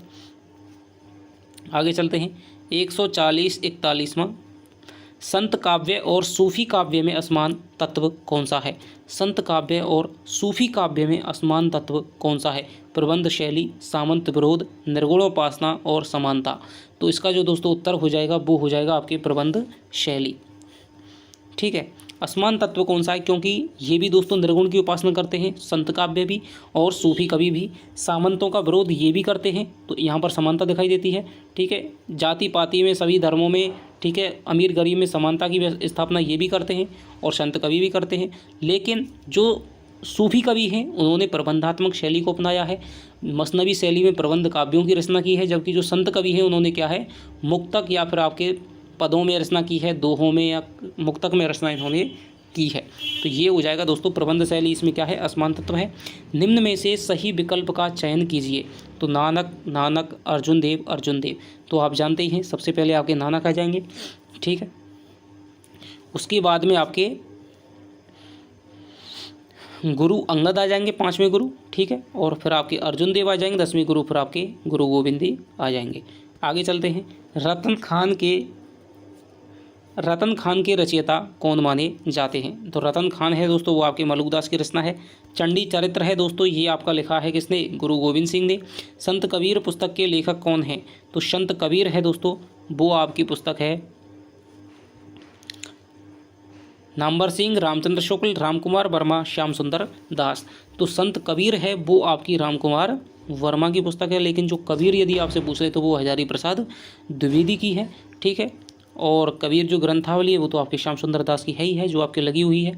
आगे चलते हैं। 140-41वां संत काव्य और सूफी काव्य में असमान तत्व कौन सा है? संत काव्य और सूफी काव्य में असमान तत्व कौन सा है? प्रबंध शैली, सामंत विरोध, निर्गुणोपासना और समानता। तो इसका जो दोस्तों उत्तर हो जाएगा वो हो जाएगा आपके प्रबंध शैली, ठीक है। असमान तत्व कौन सा है? क्योंकि ये भी दोस्तों निर्गुण की उपासना करते हैं, संत काव्य भी और सूफी कवि भी। सामंतों का विरोध ये भी करते हैं, तो यहाँ पर समानता दिखाई देती है, ठीक है। जाति पाति में, सभी धर्मों में, ठीक है, अमीर गरीब में समानता की स्थापना ये भी करते हैं और संत कवि भी करते हैं। लेकिन जो सूफी कवि हैं उन्होंने प्रबंधात्मक शैली को अपनाया है, मसनवी शैली में प्रबंध काव्यों की रचना की है, जबकि जो संत कवि हैं उन्होंने क्या है, मुक्तक या फिर आपके पदों में रचना की है, दोहों में या मुक्तक में रचना इन्होंने की है। तो ये हो जाएगा दोस्तों प्रबंध शैली, इसमें क्या है, असमान तत्व है। निम्न में से सही विकल्प का चयन कीजिए। तो नानक नानक, अर्जुन देव अर्जुन देव, तो आप जानते ही हैं सबसे पहले आपके नानक आ जाएंगे, ठीक है। उसके बाद में आपके गुरु अंगद आ जाएंगे, 5वें गुरु, ठीक है। और फिर आपके अर्जुन देव आ जाएंगे, 10वें गुरु, फिर आपके गुरु गोविंद आ जाएंगे। आगे चलते हैं। रतन खान के रचयिता कौन माने जाते हैं? तो रतन खान है दोस्तों वो आपके मलुकदास की रचना है। चंडी चरित्र है दोस्तों, ये आपका लिखा है किसने? गुरु गोविंद सिंह ने। संत कबीर पुस्तक के लेखक कौन है? तो संत कबीर है दोस्तों वो आपकी पुस्तक है नामवर सिंह, रामचंद्र शुक्ल, रामकुमार वर्मा, श्याम सुंदर दास। तो संत कबीर है वो आपकी रामकुमार वर्मा की पुस्तक है, लेकिन जो कबीर यदि आपसे पूछ रहे तो वो हजारी प्रसाद द्विवेदी की है, ठीक है। और कबीर जो ग्रंथावली है वो तो आपके श्याम सुंदर दास की है ही है, जो आपके लगी हुई है।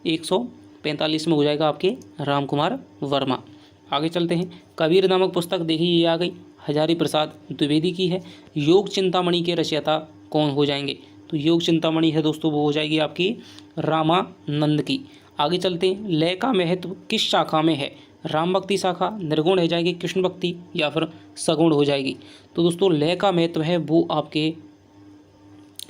145 में हो जाएगा आपके रामकुमार वर्मा। आगे चलते हैं। कबीर नामक पुस्तक देखिए ये आ गई, हजारी प्रसाद द्विवेदी की है। योग चिंतामणि के रचयिता कौन हो जाएंगे? तो योग चिंतामणि है दोस्तों वो हो जाएगी आपकी रामानंद की। आगे चलते हैं। लय का महत्व किस शाखा में है? राम भक्ति शाखा, निर्गुण हो जाएगी, कृष्ण भक्ति या फिर सगुण हो जाएगी? तो दोस्तों लय का महत्व है वो आपके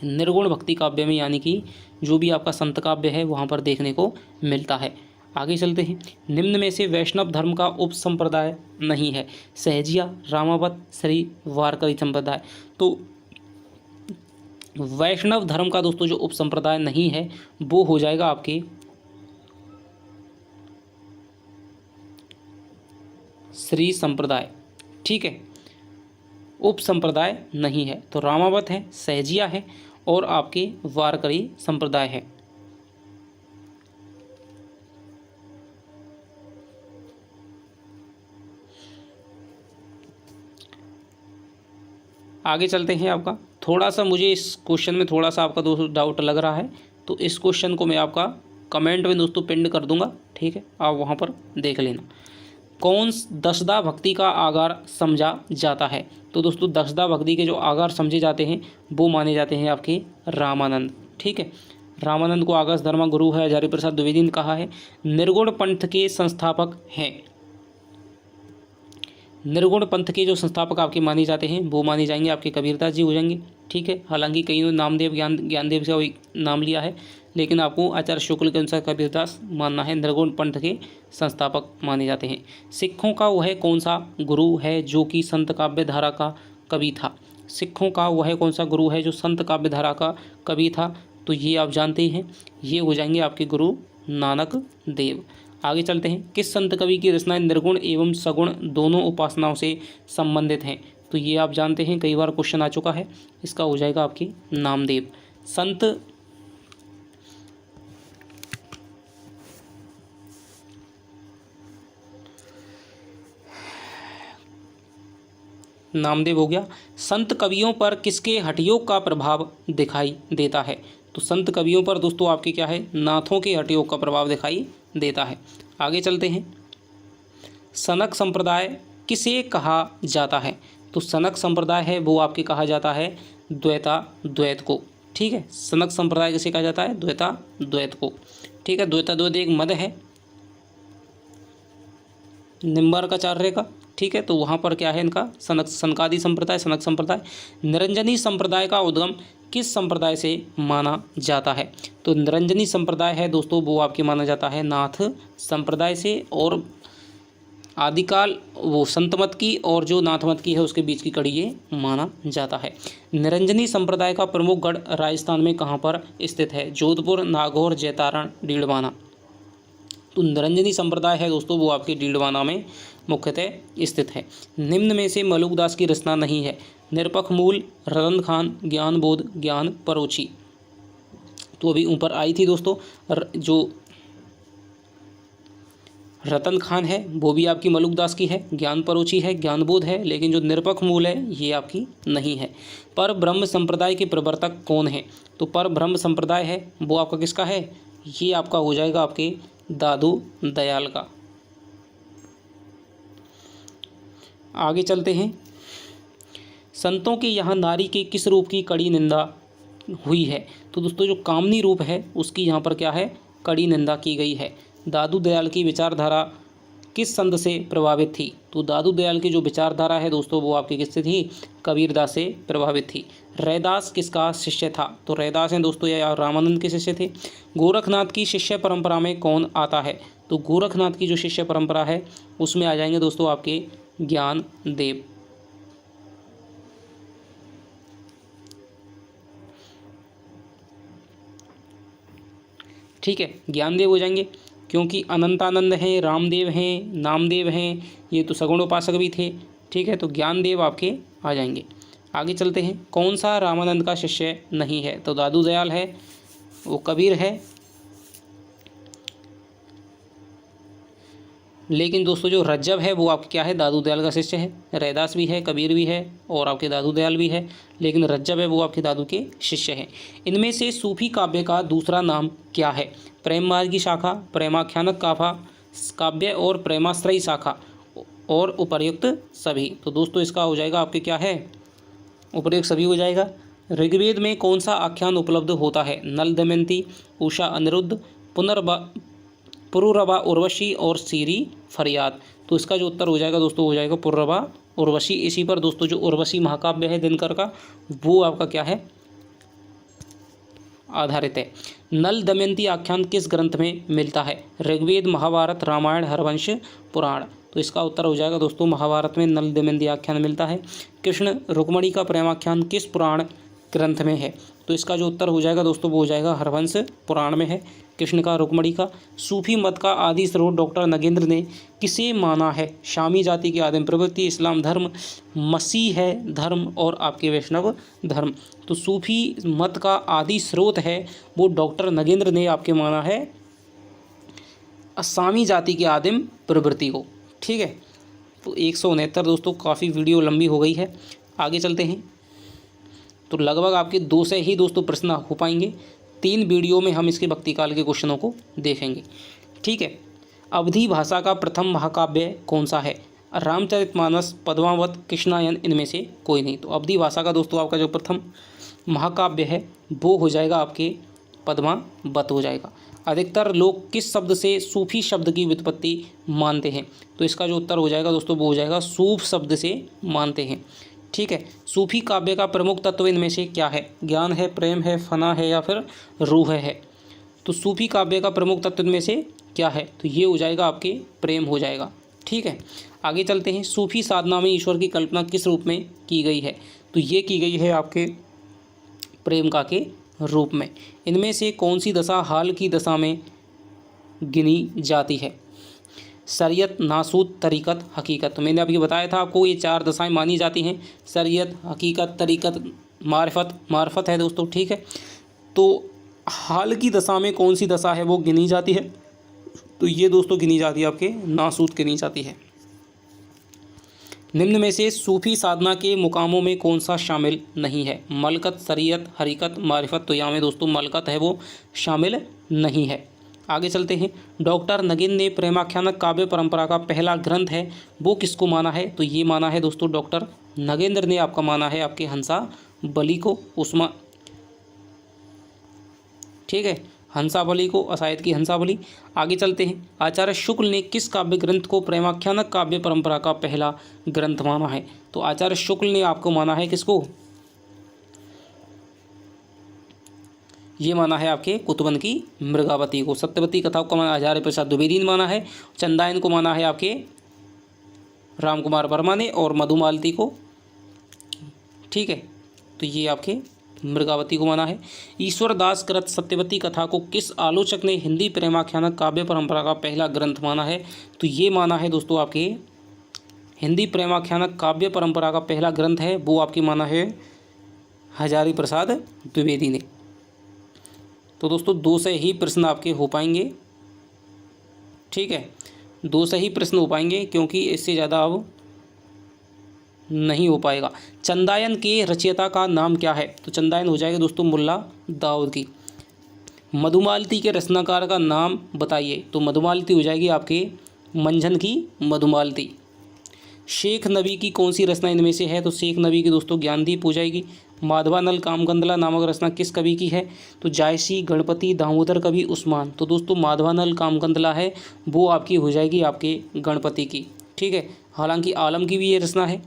निर्गुण भक्ति काव्य में, यानी कि जो भी आपका संत काव्य है वहाँ पर देखने को मिलता है। आगे चलते हैं। निम्न में से वैष्णव धर्म का उप संप्रदाय नहीं है? सहजिया, रामावत, श्री वारकरी संप्रदाय। तो वैष्णव धर्म का दोस्तों जो उप संप्रदाय नहीं है वो हो जाएगा आपके श्री संप्रदाय। ठीक है, उप संप्रदाय नहीं है। तो रामावत है, सहजिया है और आपके वारकरी संप्रदाय है। आगे चलते हैं। आपका थोड़ा सा मुझे इस क्वेश्चन में थोड़ा सा आपका दोस्तों डाउट लग रहा है, तो इस क्वेश्चन को मैं आपका कमेंट में दोस्तों पिन कर दूंगा, ठीक है, आप वहाँ पर देख लेना। कौन दसदा भक्ति का आगार समझा जाता है? तो दोस्तों दसदा भक्ति के जो आगार समझे जाते हैं वो माने जाते हैं आपके रामानंद। ठीक है, रामानंद को आगस धर्मा गुरु है, हजारी प्रसाद द्विवेदी ने कहा है। निर्गुण पंथ के संस्थापक हैं? निर्गुण पंथ के जो संस्थापक आपके माने जाते हैं वो माने जाएंगे आपके कबीरदास जी हो जाएंगे। ठीक है, हालांकि कईयों नामदेव ज्ञानदेव से नाम लिया है, लेकिन आपको आचार्य शुक्ल के अनुसार कबीरदास मानना है। निर्गुण पंथ के संस्थापक माने जाते हैं। सिखों का वह कौन सा गुरु है जो कि संत काव्य धारा का कवि था? सिखों का वह कौन सा गुरु है जो संत काव्य धारा का कवि था? तो ये आप जानते हैं, ये हो जाएंगे आपके गुरु नानक देव। आगे चलते हैं। किस संत कवि की रचनाएं निर्गुण एवं सगुण दोनों उपासनाओं से संबंधित हैं? तो ये आप जानते हैं, कई बार क्वेश्चन आ चुका है। इसका हो जाएगा आपकी नामदेव। संत नामदेव हो गया। संत कवियों पर किसके हठयोग का प्रभाव दिखाई देता है? तो संत कवियों पर दोस्तों आपके क्या है, नाथों के हठयोग का प्रभाव दिखाई देता है। आगे चलते हैं। सनक संप्रदाय किसे कहा जाता है? तो सनक संप्रदाय है वो आपके कहा जाता है द्वैत को। ठीक है, सनक संप्रदाय किसे कहा जाता है? द्वैत को। ठीक है, द्वैत एक मद है निम्बार्काचार्य का। ठीक है, तो वहाँ पर क्या है इनका सनकादि संप्रदाय, सनक संप्रदाय। निरंजनी संप्रदाय का उद्गम किस संप्रदाय से माना जाता है? तो निरंजनी संप्रदाय है दोस्तों वो आपके माना जाता है नाथ संप्रदाय से, और आदिकाल वो संत मत की और जो नाथ मत की है उसके बीच की कड़ी ये माना जाता है। निरंजनी संप्रदाय का प्रमुख गढ़ राजस्थान में कहाँ पर स्थित है? जोधपुर, नागौर, जैतारण, डीडवाना। तो निरंजनी संप्रदाय है दोस्तों वो आपके डीडवाना में मुख्यतः स्थित है। निम्न में से मलुकदास की रचना नहीं है? निरपख मूल, रतन खान, ज्ञान बोध, ज्ञान परोची। तो अभी ऊपर आई थी दोस्तों, जो रतन खान है वो भी आपकी मलुकदास की है, ज्ञान परोची है, ज्ञान बोध है, लेकिन जो निरपख मूल है ये आपकी नहीं है। पर ब्रह्म संप्रदाय के प्रवर्तक कौन है? तो पर ब्रह्म संप्रदाय है वो आपका किसका है? ये आपका हो जाएगा आपके दादू दयाल का। आगे चलते हैं। संतों के यहाँ नारी के किस रूप की कड़ी निंदा हुई है? तो दोस्तों जो कामनी रूप है उसकी यहाँ पर क्या है, कड़ी निंदा की गई है। दादू दयाल की विचारधारा किस संत से प्रभावित थी? तो दादू दयाल की जो विचारधारा है दोस्तों वो आपकी किससे थी? कबीरदास से प्रभावित थी। रैदास किसका शिष्य था? तो रैदास हैं दोस्तों या रामानंद के शिष्य थे। गोरखनाथ की शिष्य परंपरा में कौन आता है? तो गोरखनाथ की जो शिष्य परंपरा है उसमें आ जाएंगे दोस्तों आपके ज्ञान देव। ठीक है, ज्ञानदेव हो जाएंगे, क्योंकि अनंतानंद हैं, रामदेव हैं, नामदेव हैं, ये तो सगुण उपासक भी थे। ठीक है, तो ज्ञानदेव आपके आ जाएंगे। आगे चलते हैं। कौन सा रामानंद का शिष्य नहीं है? तो दादू दयाल है, वो कबीर है, लेकिन दोस्तों जो रज्जब है वो आपके क्या है, दादू दयाल का शिष्य है। रैदास भी है, कबीर भी है और आपके दादू दयाल भी है, लेकिन रज्जब है वो आपके दादू के शिष्य हैं। इनमें से सूफी काव्य का दूसरा नाम क्या है? प्रेम मार्ग की शाखा, प्रेमाख्यानक काव्य और प्रेमाश्रयी शाखा। और उपर्युक्त सभी। तो दोस्तों इसका हो जाएगा आपके क्या है, उपर्युक्त सभी हो जाएगा। ऋग्वेद में कौन सा आख्यान उपलब्ध होता है? नल दमयंती, उषा अनिरुद्ध, पुरुरवा उर्वशी और सीरी फरियाद। तो इसका जो उत्तर हो जाएगा दोस्तों हो जाएगा पुरुरवा उर्वशी। इसी पर दोस्तों जो उर्वशी महाकाव्य है दिनकर का, वो आपका क्या है, आधारित है। नल दमयंती आख्यान किस ग्रंथ में मिलता है? ऋग्वेद, महाभारत, रामायण, हरवंश, पुराण। तो इसका उत्तर हो जाएगा दोस्तों महाभारत में नल दमयंती आख्यान मिलता है। कृष्ण रुक्मणी का प्रेमाख्यान किस पुराण ग्रंथ में है? तो इसका जो उत्तर हो जाएगा दोस्तों वो हो जाएगा हरवंश पुराण में है कृष्ण का रुक्मणी का। सूफी मत का आदि स्रोत डॉक्टर नगेंद्र ने किसे माना है? शामी जाति की आदिम प्रवृत्ति, इस्लाम धर्म, मसीह है धर्म और आपके वैष्णव धर्म। तो सूफी मत का आदि स्रोत है वो डॉक्टर नगेंद्र ने आपके माना है सामी जाति की आदिम प्रवृत्ति को। ठीक है, तो 169 दोस्तों, काफ़ी वीडियो लंबी हो गई है, आगे चलते हैं। तो लगभग आपके 2 से ही दोस्तों प्रश्न हो पाएंगे, 3 वीडियो में हम इसके भक्तिकाल के क्वेश्चनों को देखेंगे। ठीक है, अवधी भाषा का प्रथम महाकाव्य कौन सा है? रामचरितमानस, पद्मावत, कृष्णायन, इनमें से कोई नहीं। तो अवधी भाषा का दोस्तों आपका जो प्रथम महाकाव्य है वो हो जाएगा आपके पद्मावत हो जाएगा। अधिकतर लोग किस शब्द से सूफी शब्द की व्युत्पत्ति मानते हैं? तो इसका जो उत्तर हो जाएगा दोस्तों वो हो जाएगा सूफ शब्द से मानते हैं। ठीक है, सूफी काव्य का प्रमुख तत्व इनमें से क्या है? ज्ञान है, प्रेम है, फना है या फिर रूह है? तो सूफी काव्य का प्रमुख तत्व इनमें से क्या है? तो ये हो जाएगा आपके प्रेम हो जाएगा। ठीक है, आगे चलते हैं। सूफी साधना में ईश्वर की कल्पना किस रूप में की गई है? तो ये की गई है आपके प्रेम का के रूप में। इनमें से कौन सी दशा हाल की दशा में गिनी जाती है? शरीयत, नासूत, तरीक़त, हकीकत। तो मैंने अभी बताया था आपको ये 4 दशाएं मानी जाती हैं, शरीयत, हकीकत, तरीक़त, मार्फत है दोस्तों। ठीक है, तो हाल की दशा में कौन सी दशा है वो गिनी जाती है? तो ये दोस्तों गिनी जाती है आपके नासूत गिनी जाती है। निम्न में से सूफी साधना के मुकामों में कौन सा शामिल नहीं है? मलकत, शरीयत, हकीकत, मारिफत। तो यहाँ में दोस्तों मलकत है वो शामिल नहीं है। आगे चलते हैं। डॉक्टर नगेंद्र ने प्रेमाख्यानक काव्य परंपरा का पहला ग्रंथ है वो किसको माना है? तो ये माना है दोस्तों डॉक्टर नगेंद्र ने आपका माना है आपके हंसावली को, उस्मा। ठीक है, हंसावली को, असायद की हंसावली। आगे चलते हैं। आचार्य शुक्ल ने किस काव्य ग्रंथ को प्रेमाख्यानक काव्य परंपरा का पहला ग्रंथ माना है? तो आचार्य शुक्ल ने आपको माना है किसको? ये माना है आपके कुतुबन की मृगावती को। सत्यवती कथाओं को माना आचार्य प्रसाद द्विवेदी ने माना है। चंदायन को माना है आपके राम कुमार वर्मा ने, और मधुमालती को, ठीक है, तो ये आपके मृगावती को माना है। ईश्वर दास कृत सत्यवती कथा को किस आलोचक ने हिंदी प्रेमाख्यानक काव्य परंपरा का पहला ग्रंथ माना है? तो ये माना है दोस्तों आपके हिंदी प्रेमाख्यानक काव्य परंपरा का पहला ग्रंथ है वो आपकी माना है हजारी प्रसाद द्विवेदी ने। तो दोस्तों 2 से ही प्रश्न आपके हो पाएंगे। ठीक है, 2 से ही प्रश्न हो पाएंगे क्योंकि इससे ज़्यादा अब नहीं हो पाएगा। चंदायन के रचयिता का नाम क्या है? तो चंदायन हो जाएगा दोस्तों मुल्ला दाऊद की। मधुमालती के रचनाकार का नाम बताइए? तो मधुमालती हो जाएगी आपके मंझन की मधुमालती। शेख नबी की कौन सी रचना इनमें से है? तो शेख नबी की दोस्तों ज्ञानदीप हो जाएगी। माधवानल कामगंधला नामक रचना किस कवि की है? तो जायसी, गणपति, दामोदर कवि, उस्मान। तो दोस्तों माधवानल कामगंधला है वो आपकी हो जाएगी आपके गणपति की। ठीक है, हालांकि आलम की भी ये रचना है।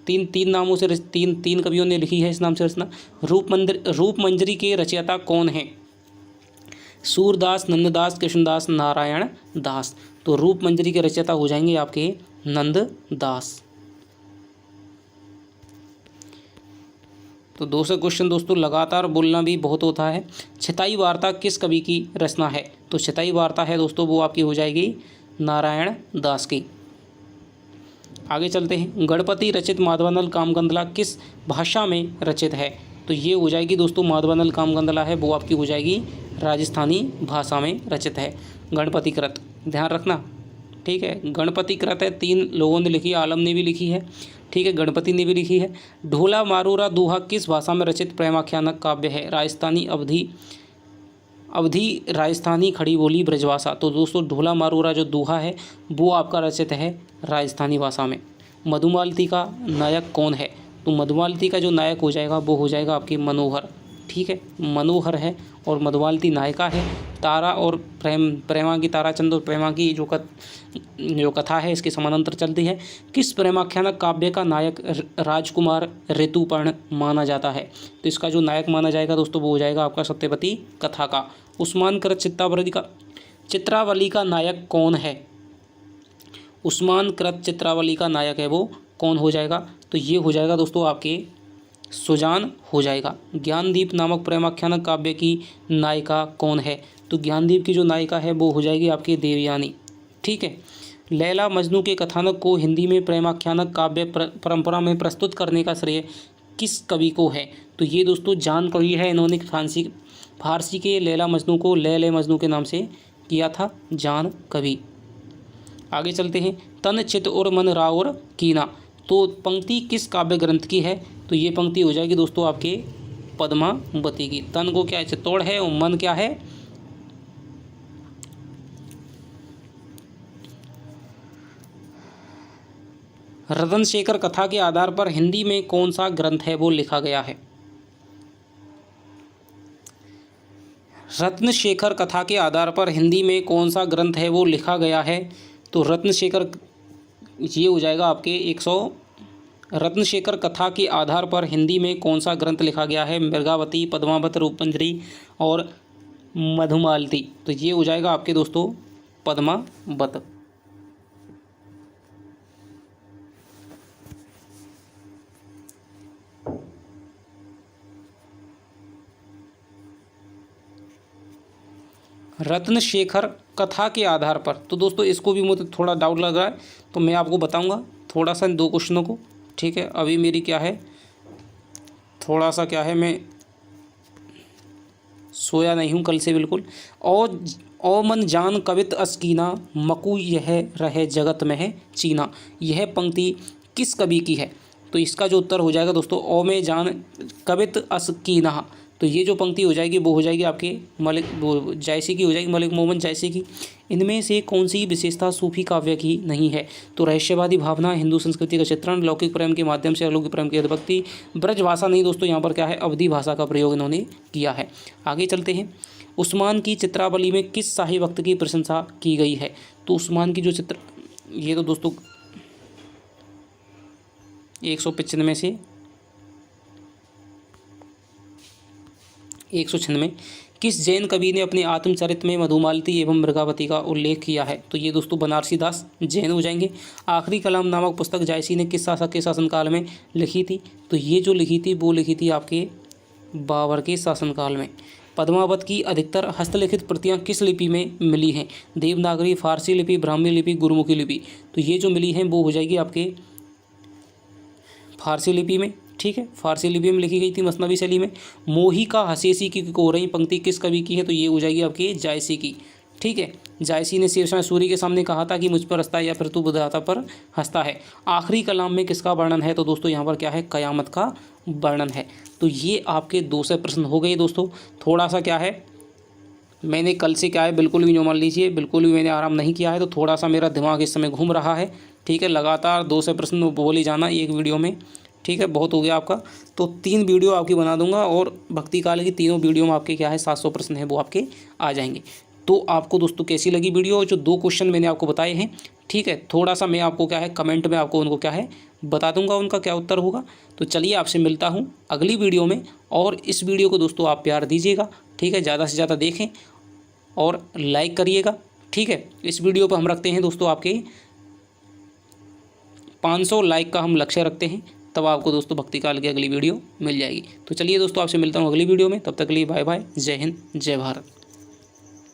तीन नामों से तीन कवियों ने लिखी है इस नाम से रचना। रूपमंजरी के रचयिता कौन है? सूरदास, नंददास, कृष्णदास, नारायण दास। तो रूपमंजरी के रचयिता हो जाएंगे आपके नंददास। तो 2 से क्वेश्चन दोस्तों लगातार बोलना भी बहुत होता है। छिताई वार्ता किस कवि की रचना है? तो छिताई वार्ता है दोस्तों वो आपकी हो जाएगी नारायण दास की। आगे चलते हैं। गणपति रचित माधवानल कामगंधला किस भाषा में रचित है? तो ये हो जाएगी दोस्तों माधवानल कामगंधला है वो आपकी हो जाएगी राजस्थानी भाषा में रचित है। गणपति कृत ध्यान रखना। ठीक है, गणपति कृत है 3 लोगों ने लिखी है, आलम ने भी लिखी है, ठीक है, गणपति ने भी लिखी है। ढोला मारूरा दोहा किस भाषा में रचित प्रेमाख्यानक काव्य है? राजस्थानी, अवधी, अवधी राजस्थानी खड़ी बोली ब्रजभाषा। तो दोस्तों ढोला मारूरा जो दोहा है वो आपका रचित है राजस्थानी भाषा में। मधुमालती का नायक कौन है? तो मधुमालती का जो नायक हो जाएगा वो हो जाएगा आपके मनोहर। ठीक है, मनोहर है और मधुमालती नायिका है। तारा और प्रेमा की, ताराचंद और प्रेमा की जो कथा है इसके समानांतर चलती है। किस प्रेमाख्यानक काव्य का नायक राजकुमार ऋतुपर्ण माना जाता है? तो इसका जो नायक माना जाएगा दोस्तों वो हो जाएगा आपका सत्यवती कथा का। उस्मान कृत चित्रावली का नायक कौन है? उस्मान कृत चित्रावली का नायक है वो कौन हो जाएगा? तो ये हो जाएगा दोस्तों आपके सुजान हो जाएगा। ज्ञानदीप नामक प्रेमाख्यानक काव्य की नायिका कौन है? तो ज्ञानदीप की जो नायिका है वो हो जाएगी आपकी देवयानी। ठीक है। लैला मजनू के कथानक को हिंदी में प्रेमाख्यानक काव्य परंपरा में प्रस्तुत करने का श्रेय किस कवि को है? तो ये दोस्तों जान कवि है। इन्होंने फारसी के लैला मजनू को लैले मजनू के नाम से किया था, जान कवि। आगे चलते हैं। तन चित और मन रावर कीना, तो पंक्ति किस काव्य ग्रंथ की है? तो ये पंक्ति हो जाएगी दोस्तों आपके पद्मावती की। तन को क्या है? चित्तौड़ है और मन क्या है? रतन शेखर कथा के आधार पर हिंदी में कौन सा ग्रंथ है वो लिखा गया है? रत्न शेखर कथा के आधार पर हिंदी में कौन सा ग्रंथ है वो लिखा गया है? तो रत्न शेखर ये हो जाएगा आपके रत्न शेखर कथा के आधार पर हिंदी में कौन सा ग्रंथ लिखा गया है? मृगावती, पद्मावत, रूपंजरी और मधुमालती। तो ये हो जाएगा आपके दोस्तों पद्मावत। रत्न शेखर कथा के आधार पर, तो दोस्तों इसको भी मुझे थोड़ा डाउट लग रहा है तो मैं आपको बताऊंगा थोड़ा सा इन दो क्वेश्चनों को। ठीक है, अभी मेरी क्या है, थोड़ा सा क्या है, मैं सोया नहीं हूँ कल से बिल्कुल। ओ मन जान कवित अस्कीना, मकू यह रहे जगत में है चीना, यह पंक्ति किस कवि की है? तो इसका जो उत्तर हो जाएगा दोस्तों ओ में जान कवित अस्कीना। तो ये जो पंक्ति हो जाएगी वो हो जाएगी आपके जायसी की हो जाएगी, मलिक मोहम्मद जायसी की। इनमें से कौन सी विशेषता सूफी काव्य की नहीं है? तो रहस्यवादी भावना, हिंदू संस्कृति का चित्रण, लौकिक प्रेम के माध्यम से अलौकिक प्रेम की अभिव्यक्ति, ब्रज भाषा नहीं दोस्तों, यहाँ पर क्या है अवधी भाषा का प्रयोग इन्होंने किया है। आगे चलते हैं। उस्मान की चित्रावली में किस शाही वक्त की प्रशंसा की गई है? तो उस्मान की जो ये तो दोस्तों 195 से 196 किस जैन कवि ने अपने आत्मचरित में मधुमालती एवं मृगावती का उल्लेख किया है? तो ये दोस्तों बनारसी दास जैन हो जाएंगे। आखिरी कलाम नामक पुस्तक जायसी ने किस शासक के शासनकाल में लिखी थी? तो ये जो लिखी थी वो लिखी थी आपके बाबर के शासनकाल में। पद्मावत की अधिकतर हस्तलिखित प्रतियां किस लिपि में मिली हैं? देवनागरी, फारसी लिपि, ब्राह्मी लिपि, गुरुमुखी लिपि। तो ये जो मिली हैं वो हो जाएगी आपके फारसी लिपि में। ठीक है, फारसी लिपि में लिखी गई थी मसनवी शैली में। मोही का हसेसी की कोरई पंक्ति किस कवि की है? तो ये हो जाएगी आपकी जायसी की। ठीक है, जायसी ने शेरशाह सूरी के सामने कहा था कि मुझ पर हंसता है या फिर तू बुधाता पर हंसता है। आखिरी कलाम में किसका वर्णन है? तो दोस्तों यहाँ पर क्या है कयामत का वर्णन है। तो ये आपके 200 प्रश्न हो गए दोस्तों। थोड़ा सा क्या है, मैंने कल से क्या है बिल्कुल भी मान लीजिए बिल्कुल भी मैंने आराम नहीं किया है, तो थोड़ा सा मेरा दिमाग इस समय घूम रहा है। ठीक है, लगातार 200 प्रश्न बोल ही जाना एक वीडियो में। ठीक है, बहुत हो गया आपका। तो 3 वीडियो आपकी बना दूंगा और भक्ति काल की तीनों वीडियो में आपके क्या है 700 प्रश्न है वो आपके आ जाएंगे। तो आपको दोस्तों कैसी लगी वीडियो? जो 2 क्वेश्चन मैंने आपको बताए हैं, ठीक है, थोड़ा सा मैं आपको क्या है कमेंट में आपको उनको क्या है बता दूंगा उनका क्या उत्तर होगा। तो चलिए आपसे मिलता हूँ अगली वीडियो में, और इस वीडियो को दोस्तों आप प्यार दीजिएगा। ठीक है, ज़्यादा से ज़्यादा देखें और लाइक करिएगा। ठीक है, इस वीडियो पर हम रखते हैं दोस्तों आपके 500 लाइक का हम लक्ष्य रखते हैं, तब आपको दोस्तों भक्ति काल की अगली वीडियो मिल जाएगी। तो चलिए दोस्तों आपसे मिलता हूँ अगली वीडियो में, तब तक के लिए बाय बाय, जय हिंद, जय भारत।